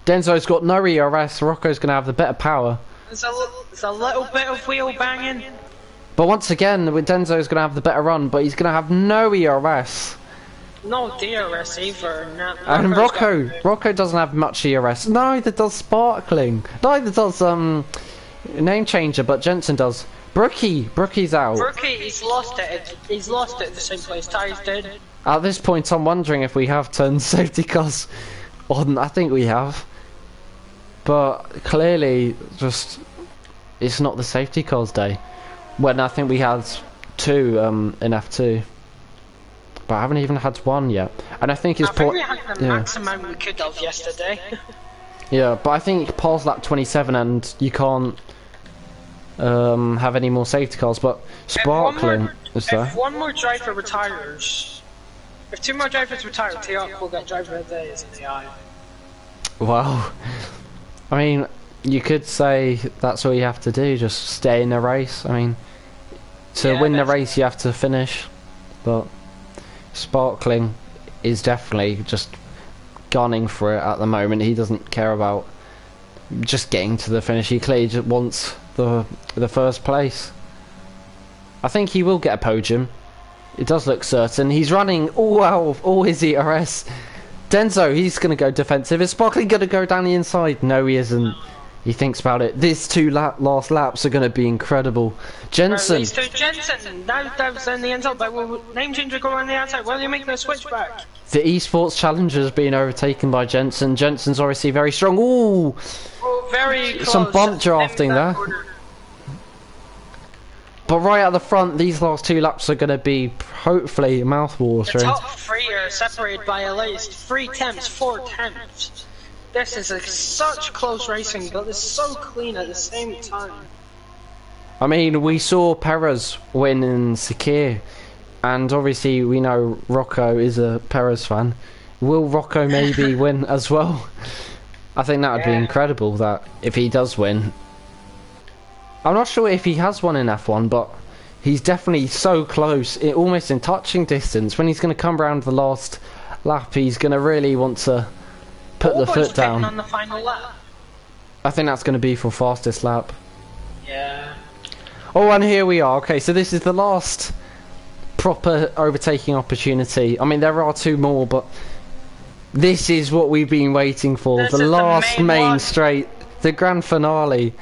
Denzo's got no ERS. Rocco's going to have the better power. There's a little bit of wheel banging. But once again, Denzo's going to have the better run, but he's going to have no ERS. No DRS either. And Rocco doesn't have much ERS. Neither does Sparkling. Neither does Name Changer, but Jensen does. Brookie's out. Brookie, he's lost it. He's lost it the same place Ty's did. At this point, I'm wondering if we have turned safety cars on. I think we have. But clearly, just it's not the safety cars day. When I think we had 2 in F2. But I haven't even had 1 yet. And I think it's... I think we had the maximum we could have yesterday. Yeah, but I think past lap 27 and you can't have any more safety cars, but Sparkling is there. If one more driver retires... If 2 more drivers retire, T-Hawk will get driver of the day as an AI. Wow. I mean, you could say that's all you have to do, just stay in the race. I mean, to win the race you have to finish, but... Sparkling is definitely just gunning for it at the moment. He doesn't care about just getting to the finish. He clearly just wants the first place. I think he will get a podium. It does look certain. He's running all out of all his ERS. Denzo, he's going to go defensive. Is Sparkling going to go down the inside? No, he isn't. He thinks about it. These 2 last laps are going to be incredible. Jensen. Jensen. Now that's in the inside, but will Name Changer go on the outside? Will you make the switch back? The esports challenger has been overtaken by Jensen. Jensen's obviously very strong. Ooh! Very close. Some bump drafting there. But right at the front, these last 2 laps are going to be hopefully mouthwatering. The top 3 are separated by at least 3 tenths, 4 tenths. This is such close racing, but it's so clean at the same time. I mean, we saw Perez win in Sakir, and obviously we know Rocco is a Perez fan. Will Rocco maybe win as well? I think that would be incredible, that if he does win. I'm not sure if he has won in F1, but he's definitely so close, almost in touching distance. When he's going to come around the last lap, he's going to really want to put the foot down. On the final lap. I think that's going to be for fastest lap. Yeah. Oh, and here we are. Okay, so this is the last proper overtaking opportunity. I mean, there are 2 more, but this is what we've been waiting for. The last main straight, the grand finale.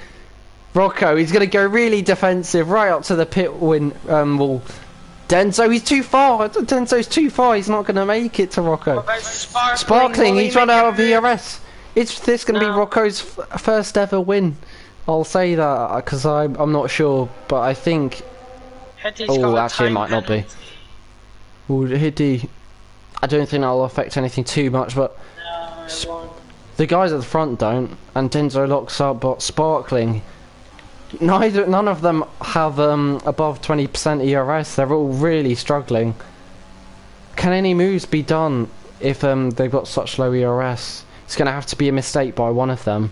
Rocco, he's going to go really defensive right up to the pit wall. Denzo, he's too far. Denzo's too far. He's not going to make it to Rocco. Sparkling, he's run out of ERS. Is this going to be Rocco's first ever win? I'll say that because I'm not sure, but I think... Oh, actually it might not be. Oh, Hiddy. I don't think that'll affect anything too much, but... No, the guys at the front don't, and Denzo locks up, but Sparkling... None of them have above 20% ERS. They're all really struggling. Can any moves be done if they've got such low ERS? It's going to have to be a mistake by one of them.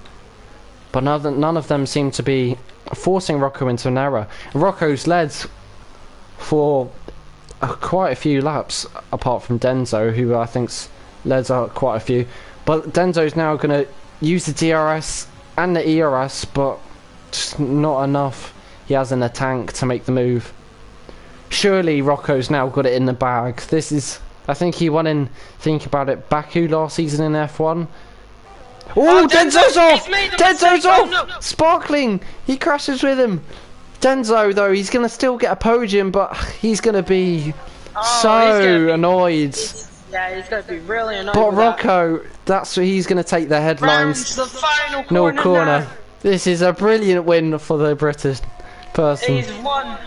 But none of them seem to be forcing Rocco into an error. Rocco's led for quite a few laps, apart from Denzo, who I think's led quite a few. But Denzo's now going to use the DRS and the ERS, but just not enough. He has in the tank to make the move. Surely Rocco's now got it in the bag. This is, I think he won in, think about it, Baku last season in F1. Oh, Denzo's off! Denzo's off! No. Sparkling! He crashes with him. Denzo, though, he's going to still get a podium, but he's going to be annoyed. He's going to be really annoyed. But Rocco, that's where he's going to take the headlines. The final corner. This is a brilliant win for the British person. He's won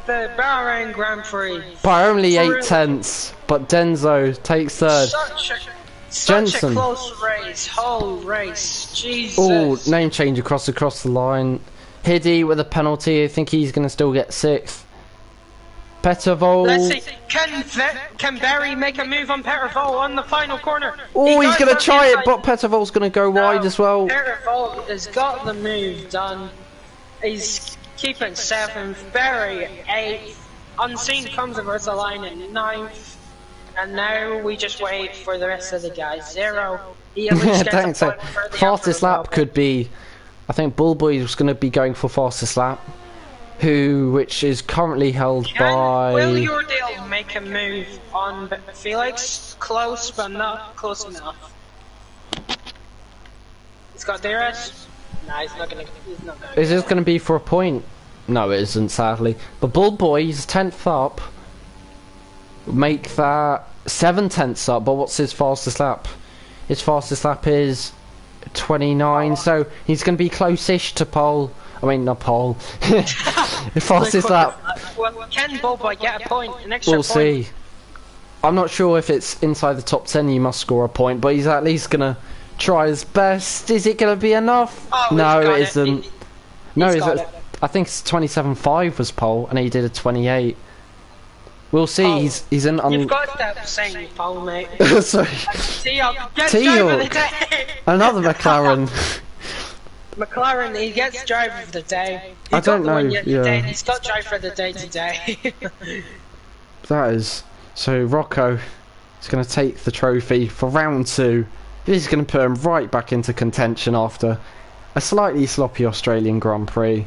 the Bahrain Grand Prix by only 8 tenths, but Denzo takes third. Such a close race, whole race, Jesus. Oh, name change across the line. Hiddy with a penalty, I think he's going to still get 6th. Pettervol. Let's see, can Barry make a move on Pettervol on the final corner? Oh, he's going to try it, but Pettervol's going to go wide as well. Pettervol has got the move done. He's keeping 7th, Barry 8th, Unseen comes across the line at 9th. And now we just wait for the rest of the guys. 0. He at least gets a point for the fastest lap could be, I think Bullboy was going to be going for fastest lap, which is currently held by. Will Yordale make a move on Felix? Close, but not close enough. He's got DRS. No, he's not going to. Is this going to be for a point? No, it isn't, sadly. But Bullboy's 10th up. Make that 7 tenths up, but what's his fastest lap? His fastest lap is 29, so he's going to be close-ish to pole. I mean, not pole. Fastest lap. Well, can Bullboy get a point? An extra point? We'll see. I'm not sure if it's inside the top 10 you must score a point, but he's at least going to try his best. Is it going to be enough? Oh, no, it isn't. I think it's 27.5 was pole, and he did a 28. We'll see. Oh, he's in. You've got to stop saying pole, mate. Sorry. T-Hawk. Another McLaren. McLaren, he gets driver of the day. I don't know. Yeah. He's got driver of the day today. That is. So Rocco is going to take the trophy for round 2. This is going to put him right back into contention after a slightly sloppy Australian Grand Prix.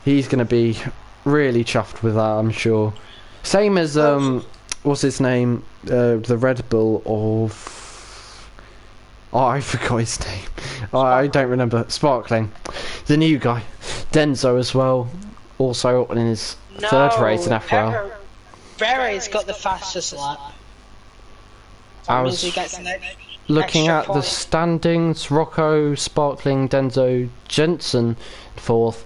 He's going to be really chuffed with that, I'm sure. Same as what's his name? The Red Bull of. Oh, I forgot his name. I don't remember. Sparkling, the new guy, Denzo as well. Also in his 3rd race in FRL. Barry's got the fastest lap. I was looking at the standings. Rocco, Sparkling, Denzo, Jensen, 4th.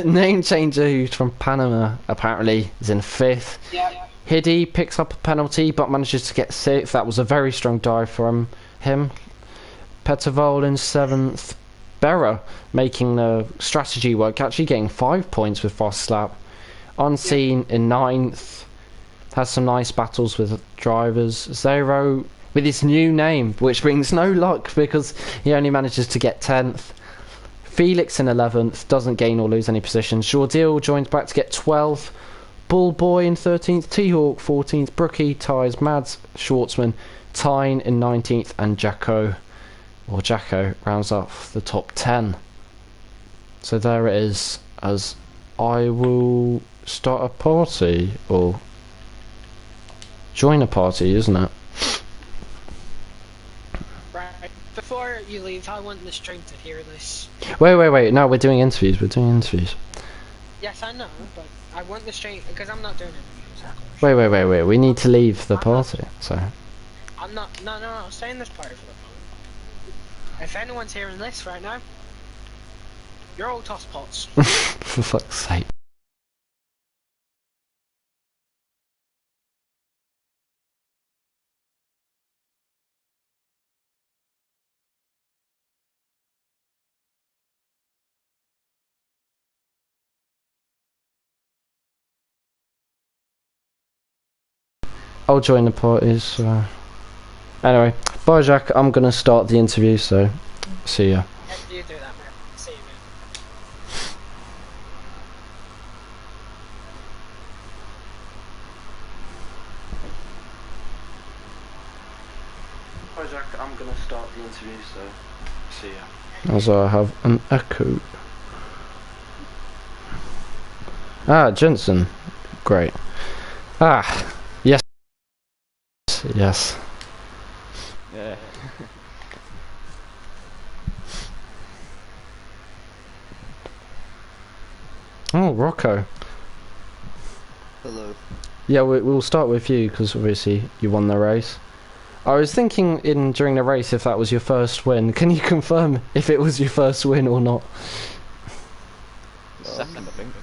Name changer who's from Panama apparently is in 5th. Yeah. Hiddy picks up a penalty but manages to get 6th. That was a very strong dive from him. Pettervol in 7th. Berra making the strategy work, actually getting 5 points with fast lap. Unseen in 9th. Has some nice battles with drivers. 0 with his new name, which brings no luck because he only manages to get 10th. Felix in 11th, doesn't gain or lose any positions. Jordil joins back to get 12th. Bullboy in 13th. T-Hawk 14th. Brookie ties Mads Schwartzman. Tyne in 19th. And Jacko rounds off the top 10. So there it is. As I will start a party, or join a party, isn't it? Before you leave, I want the stream to hear this. Wait. No, we're doing interviews. Yes, I know, but I want the stream because I'm not doing it. Wait. We need to leave the party, so. I'm not. No. Stay in this party for the moment. If anyone's hearing this right now, you're all tosspots. For fuck's sake. I'll join the parties. So. Anyway, bye Jack, I'm gonna start the interview, so see ya. Yeah, you do that, man. See you, man. Bye Jack, I'm gonna start the interview, so see ya. As I have an echo. Ah, Jensen. Great. Ah, yes. Yes. Yeah. Oh, Rocco. Hello. Yeah, we'll start with you because obviously you won the race. I was thinking during the race if that was your first win. Can you confirm if it was your first win or not? Second, I think.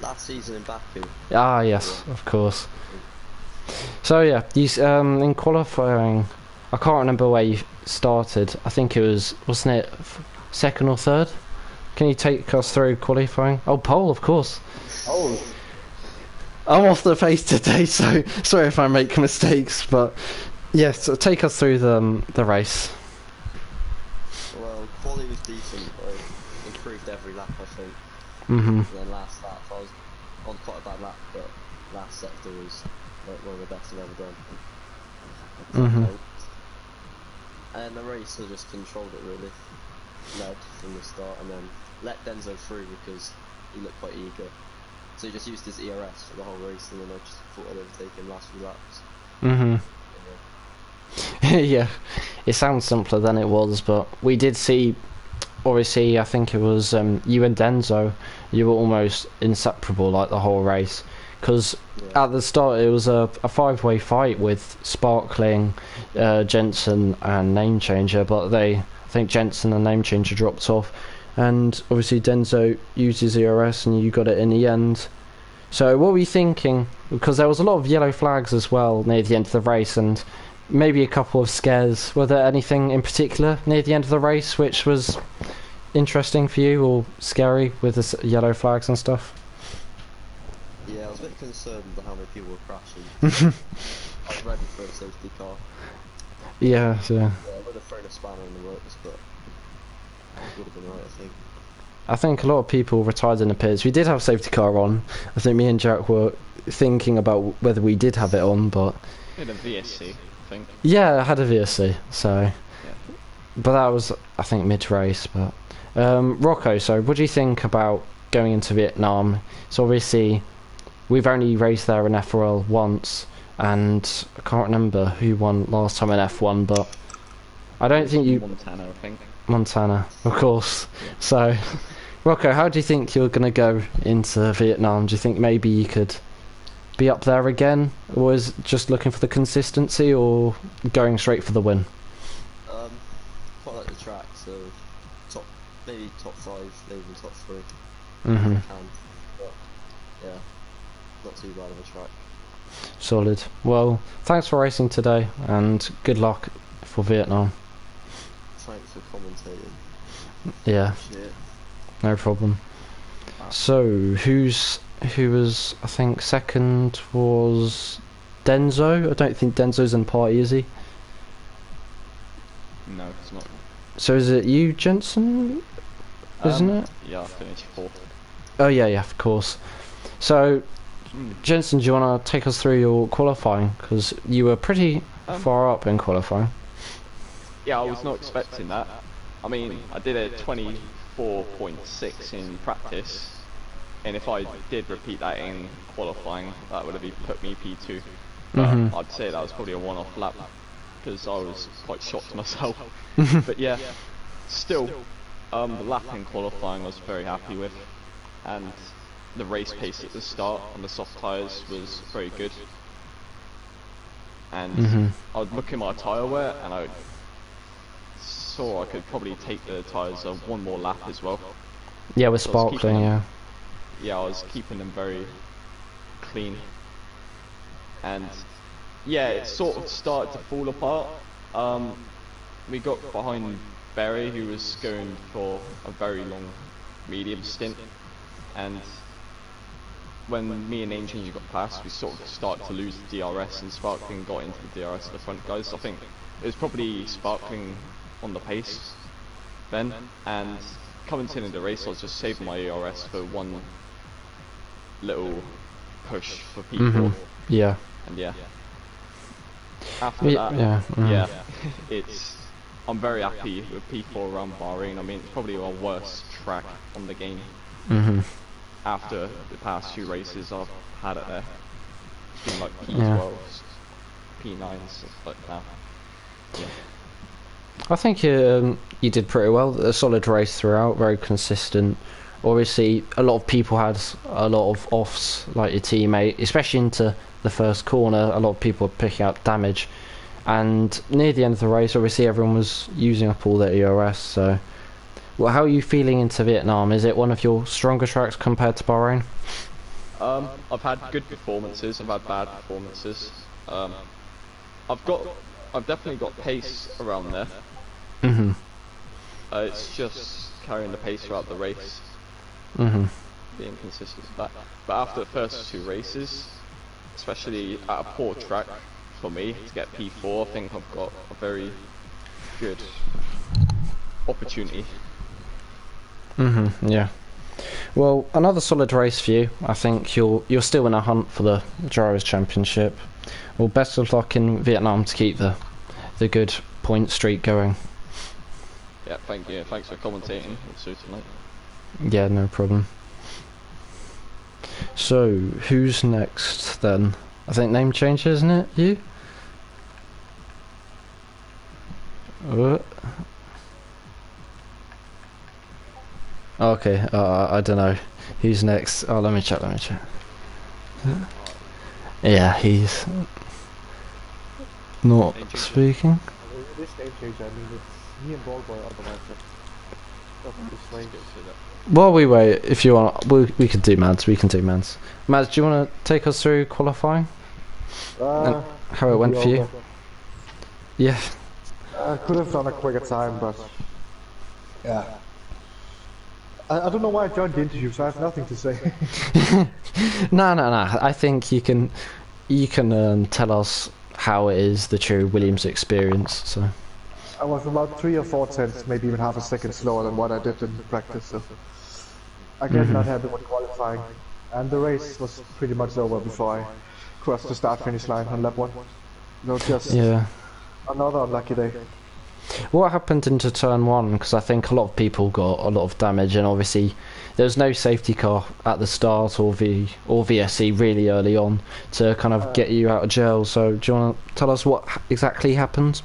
Last season in Baku. Ah, yes, of course. So yeah, you in qualifying, I can't remember where you started. I think it was, wasn't it second or third? Can you take us through qualifying? Oh, pole, of course. Oh. I'm off the pace today, so sorry if I make mistakes, but yes, so take us through the race. Well, quality was decent. I improved every lap, I think. Mhm. And then last lap, I was on quite a bad lap, but last sector was like one of the best I've ever done. Mhm. And the race, I just controlled it really. Led from the start, and then let Denzo through because he looked quite eager. So he just used his ERS for the whole race, and then I just thought I'd overtake him last few laps. Mhm. Yeah, it sounds simpler than it was, but we did see. Obviously, I think it was you and Denzo. You were almost inseparable like the whole race, because Yeah. at the start it was a five-way fight with Sparkling, Jensen, and Name Changer. But I think Jensen and Name Changer dropped off, and obviously Denzo used his ERS, and you got it in the end. So what were you thinking? Because there was a lot of yellow flags as well near the end of the race, and maybe a couple of scares. Were there anything in particular near the end of the race which was interesting for you or scary with the yellow flags and stuff? Yeah, I was a bit concerned about how many people were crashing. I was ready for a safety car. Yeah, so Yeah, I would have thrown a spanner in the works, but it would have been right, I think. I think a lot of people retired in the pits. We did have safety car on. I think me and Jack were thinking about whether we did have it on, but In a VSC, I think. yeah, I had a VSC, so Yeah. but that was I think mid-race. But Rocco, so what do you think about going into Vietnam? So obviously we've only raced there in FRL once, and I can't remember who won last time in F1, but I don't think you... Montana, I think. Montana, of course. So, Rocco, how do you think you're going to go into Vietnam? Do you think maybe you could be up there again, or is it just looking for the consistency, or going straight for the win? Quite like the track, so maybe top 5, maybe even top 3. Mhm. But yeah, not too bad of a track. Solid. Well, thanks for racing today, and good luck for Vietnam. Thanks for commentating. Yeah, Shit. no problem. So, who was, I think, second was Denzo? I don't think Denzo's in party, is he? No, it's not. So is it you, Jensen? Isn't it? Yeah, I finished 4th. Oh yeah, of course. So, Jensen, do you want to take us through your qualifying? Because you were pretty far up in qualifying. Yeah, I was not expecting that. I mean, I did a 24.6 in practice, and if I did repeat that in qualifying, that would have put me P2. But I'd say that was probably a one-off lap, because I was quite shocked myself. But yeah, still, the lap in qualifying I was very happy with, and the race pace at the start on the soft tyres was very good. And I would look at my tyre wear, and I saw I could probably take the tyres one more lap as well. Yeah, with So I was Sparkling, keeping yeah. them- Yeah, I was keeping them very clean. And yeah, it sort of started to fall apart. We got behind Barry, who was going for a very long medium stint, and when me and Name Changer got past, we sort of started to lose the DRS, and Sparkling got into the DRS of the front guys. I think it was probably Sparkling on the pace then, and coming to the end of the race, I was just saving my ERS for one little push for P4. Yeah. And yeah. After that, yeah, I'm very happy with P4 around Bahrain. I mean, it's probably our worst track on the game. After the past few races I've had it there. It's been like P12s, P9s, stuff like that. Yeah. I think you did pretty well. A solid race throughout, very consistent. Obviously, a lot of people had a lot of offs, like your teammate, especially into the first corner. A lot of people were picking up damage, and near the end of the race, obviously everyone was using up all their ERS. So, well, how are you feeling into Vietnam? Is it one of your stronger tracks compared to Bahrain? I've had good performances. I've had bad performances. I've definitely got pace around there. It's just carrying the pace throughout the race. Being consistent with that. But after the first two races, especially at a poor track for me to get P4, I think I've got a very good opportunity. Yeah. Well, another solid race for you. I think you're still in a hunt for the Drivers' Championship. Well, best of luck in Vietnam to keep the good point streak going. Yeah, thank you. Thanks for commentating also tonight. Yeah, no problem. So, who's next then? I think name change, isn't it? You? Okay, I don't know. Who's next? Oh, let me check. Yeah, he's not speaking. This name change, I mean, it's me and Ballboy otherwise. While we wait, if you want, we can do Mads. Mads, do you want to take us through qualifying? And how it went for you? Yeah. I could have done a quicker time, but yeah. I don't know why I joined the interview, so I have nothing to say. No. I think you can tell us how it is, the true Williams experience. So I was about 3 or 4 tenths, maybe even half a second slower than what I did in practice. So I guess not happy with qualifying, and the race was pretty much over before I crossed the start-finish line on lap 1. No, just another unlucky day. What happened into turn 1? Because I think a lot of people got a lot of damage, and obviously there was no safety car at the start or VSC really early on to kind of get you out of jail. So do you want to tell us what exactly happened?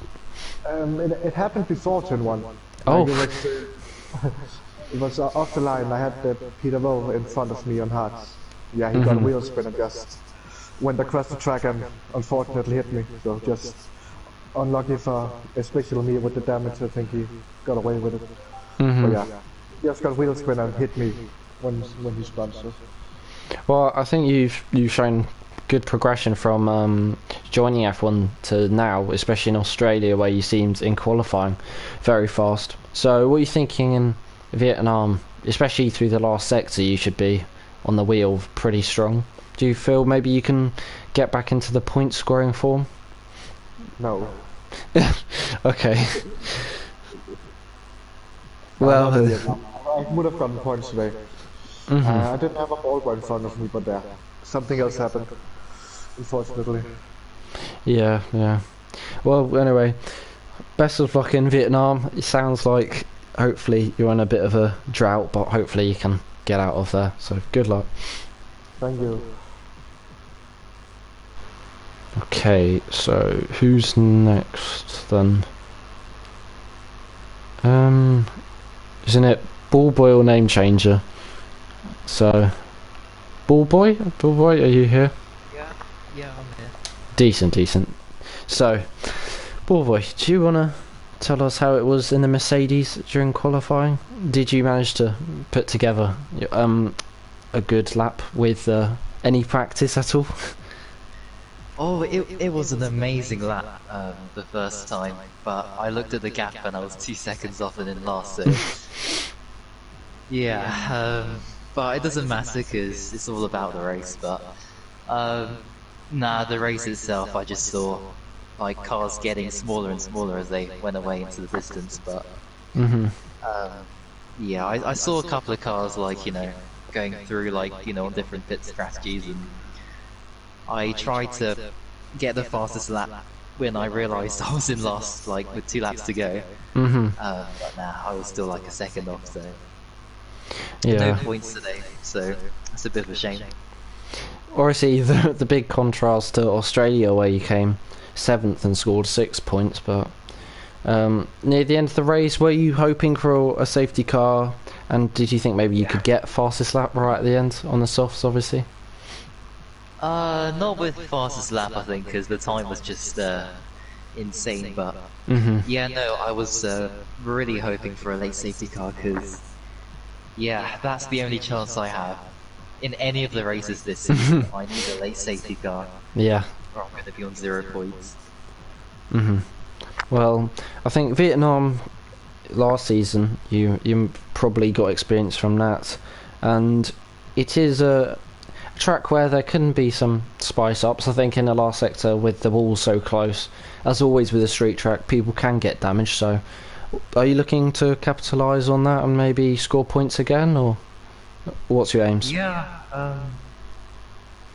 It happened before turn 1. Oh. It was off the line. I had Peter Vo in front of me on hards. Yeah, he got a wheel spin and just went across the track and unfortunately hit me. So just unlucky for especially me with the damage. I think he got away with it. But yeah, he just got wheel spin and hit me when he spun. So. Well, I think you've shown good progression from joining F1 to now, especially in Australia, where you seemed in qualifying very fast. So what are you thinking in Vietnam, especially through the last sector? You should be on the wheel pretty strong. Do you feel maybe you can get back into the point scoring form? No. Okay. Well, I would have gotten points today. I didn't have a ball in front of me, but something else happened, unfortunately. Yeah. Well, anyway, best of luck in Vietnam. It sounds like hopefully you're in a bit of a drought, but hopefully you can get out of there. So good luck. Thank you. Okay, so who's next then? Isn't it Ballboy or Name Changer? So, Ballboy, are you here? Yeah, I'm here. Decent. So, Ballboy, do you wanna tell us how it was in the Mercedes during qualifying? Did you manage to put together a good lap with any practice at all? Oh, it was an amazing lap the first time, but I looked at the gap and I was 2 seconds off and in last. So yeah, but it doesn't matter because it's all about the race. But nah, the race itself, I just saw like cars getting smaller and smaller as they went away into the distance. But yeah, I saw a couple of cars like going through like on different pit strategies, and I tried to get the fastest lap when I realised I was in last, like with 2 laps to go. But nah, I was still like a second off, so no points today. So that's a bit of a shame. Obviously, the big contrast to Australia, where you came 7th and scored 6 points, but near the end of the race, were you hoping for a safety car? And did you think maybe you could get fastest lap right at the end on the softs, obviously? Not with fastest lap, I think, because the time was just insane. But yeah, no, I was really hoping for a late safety car because yeah, that's the only chance I have in any of the races this season. I need a late safety car. Yeah. Or I'm going to be on 0 points. Well, I think Vietnam last season, you probably got experience from that, and it is a track where there can be some spice ups. I think in the last sector, with the wall so close, as always with a street track, people can get damaged. So, are you looking to capitalise on that and maybe score points again, or what's your aims? Yeah,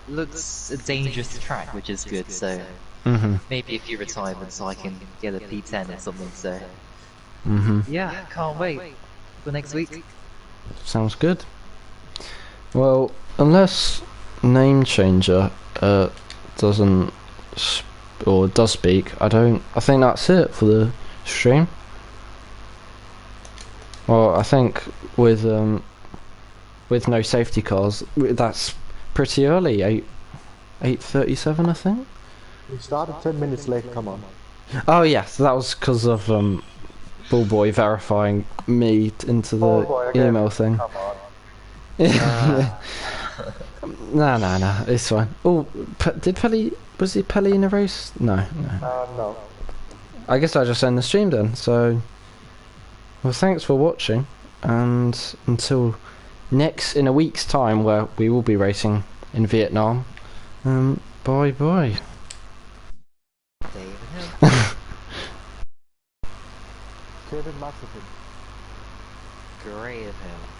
looks a dangerous track, which is good. So maybe a few retirements so I can get a P10 or something. So yeah, can't wait for next week. Sounds good. Well, unless Name Changer doesn't or does speak, I think that's it for the stream. Well, I think with no safety cars, that's pretty early. 8:37, I think. We started 10 minutes late, come on. Oh yes, that was because of Bullboy verifying me into the email thing. Come on. Nah, it's fine. Oh, was he Pelly in a race? No. No. I guess I'll just end the stream then. So, well, thanks for watching, and until in a week's time, where we will be racing in Vietnam. Bye bye. Kevin Masterson. Great of him.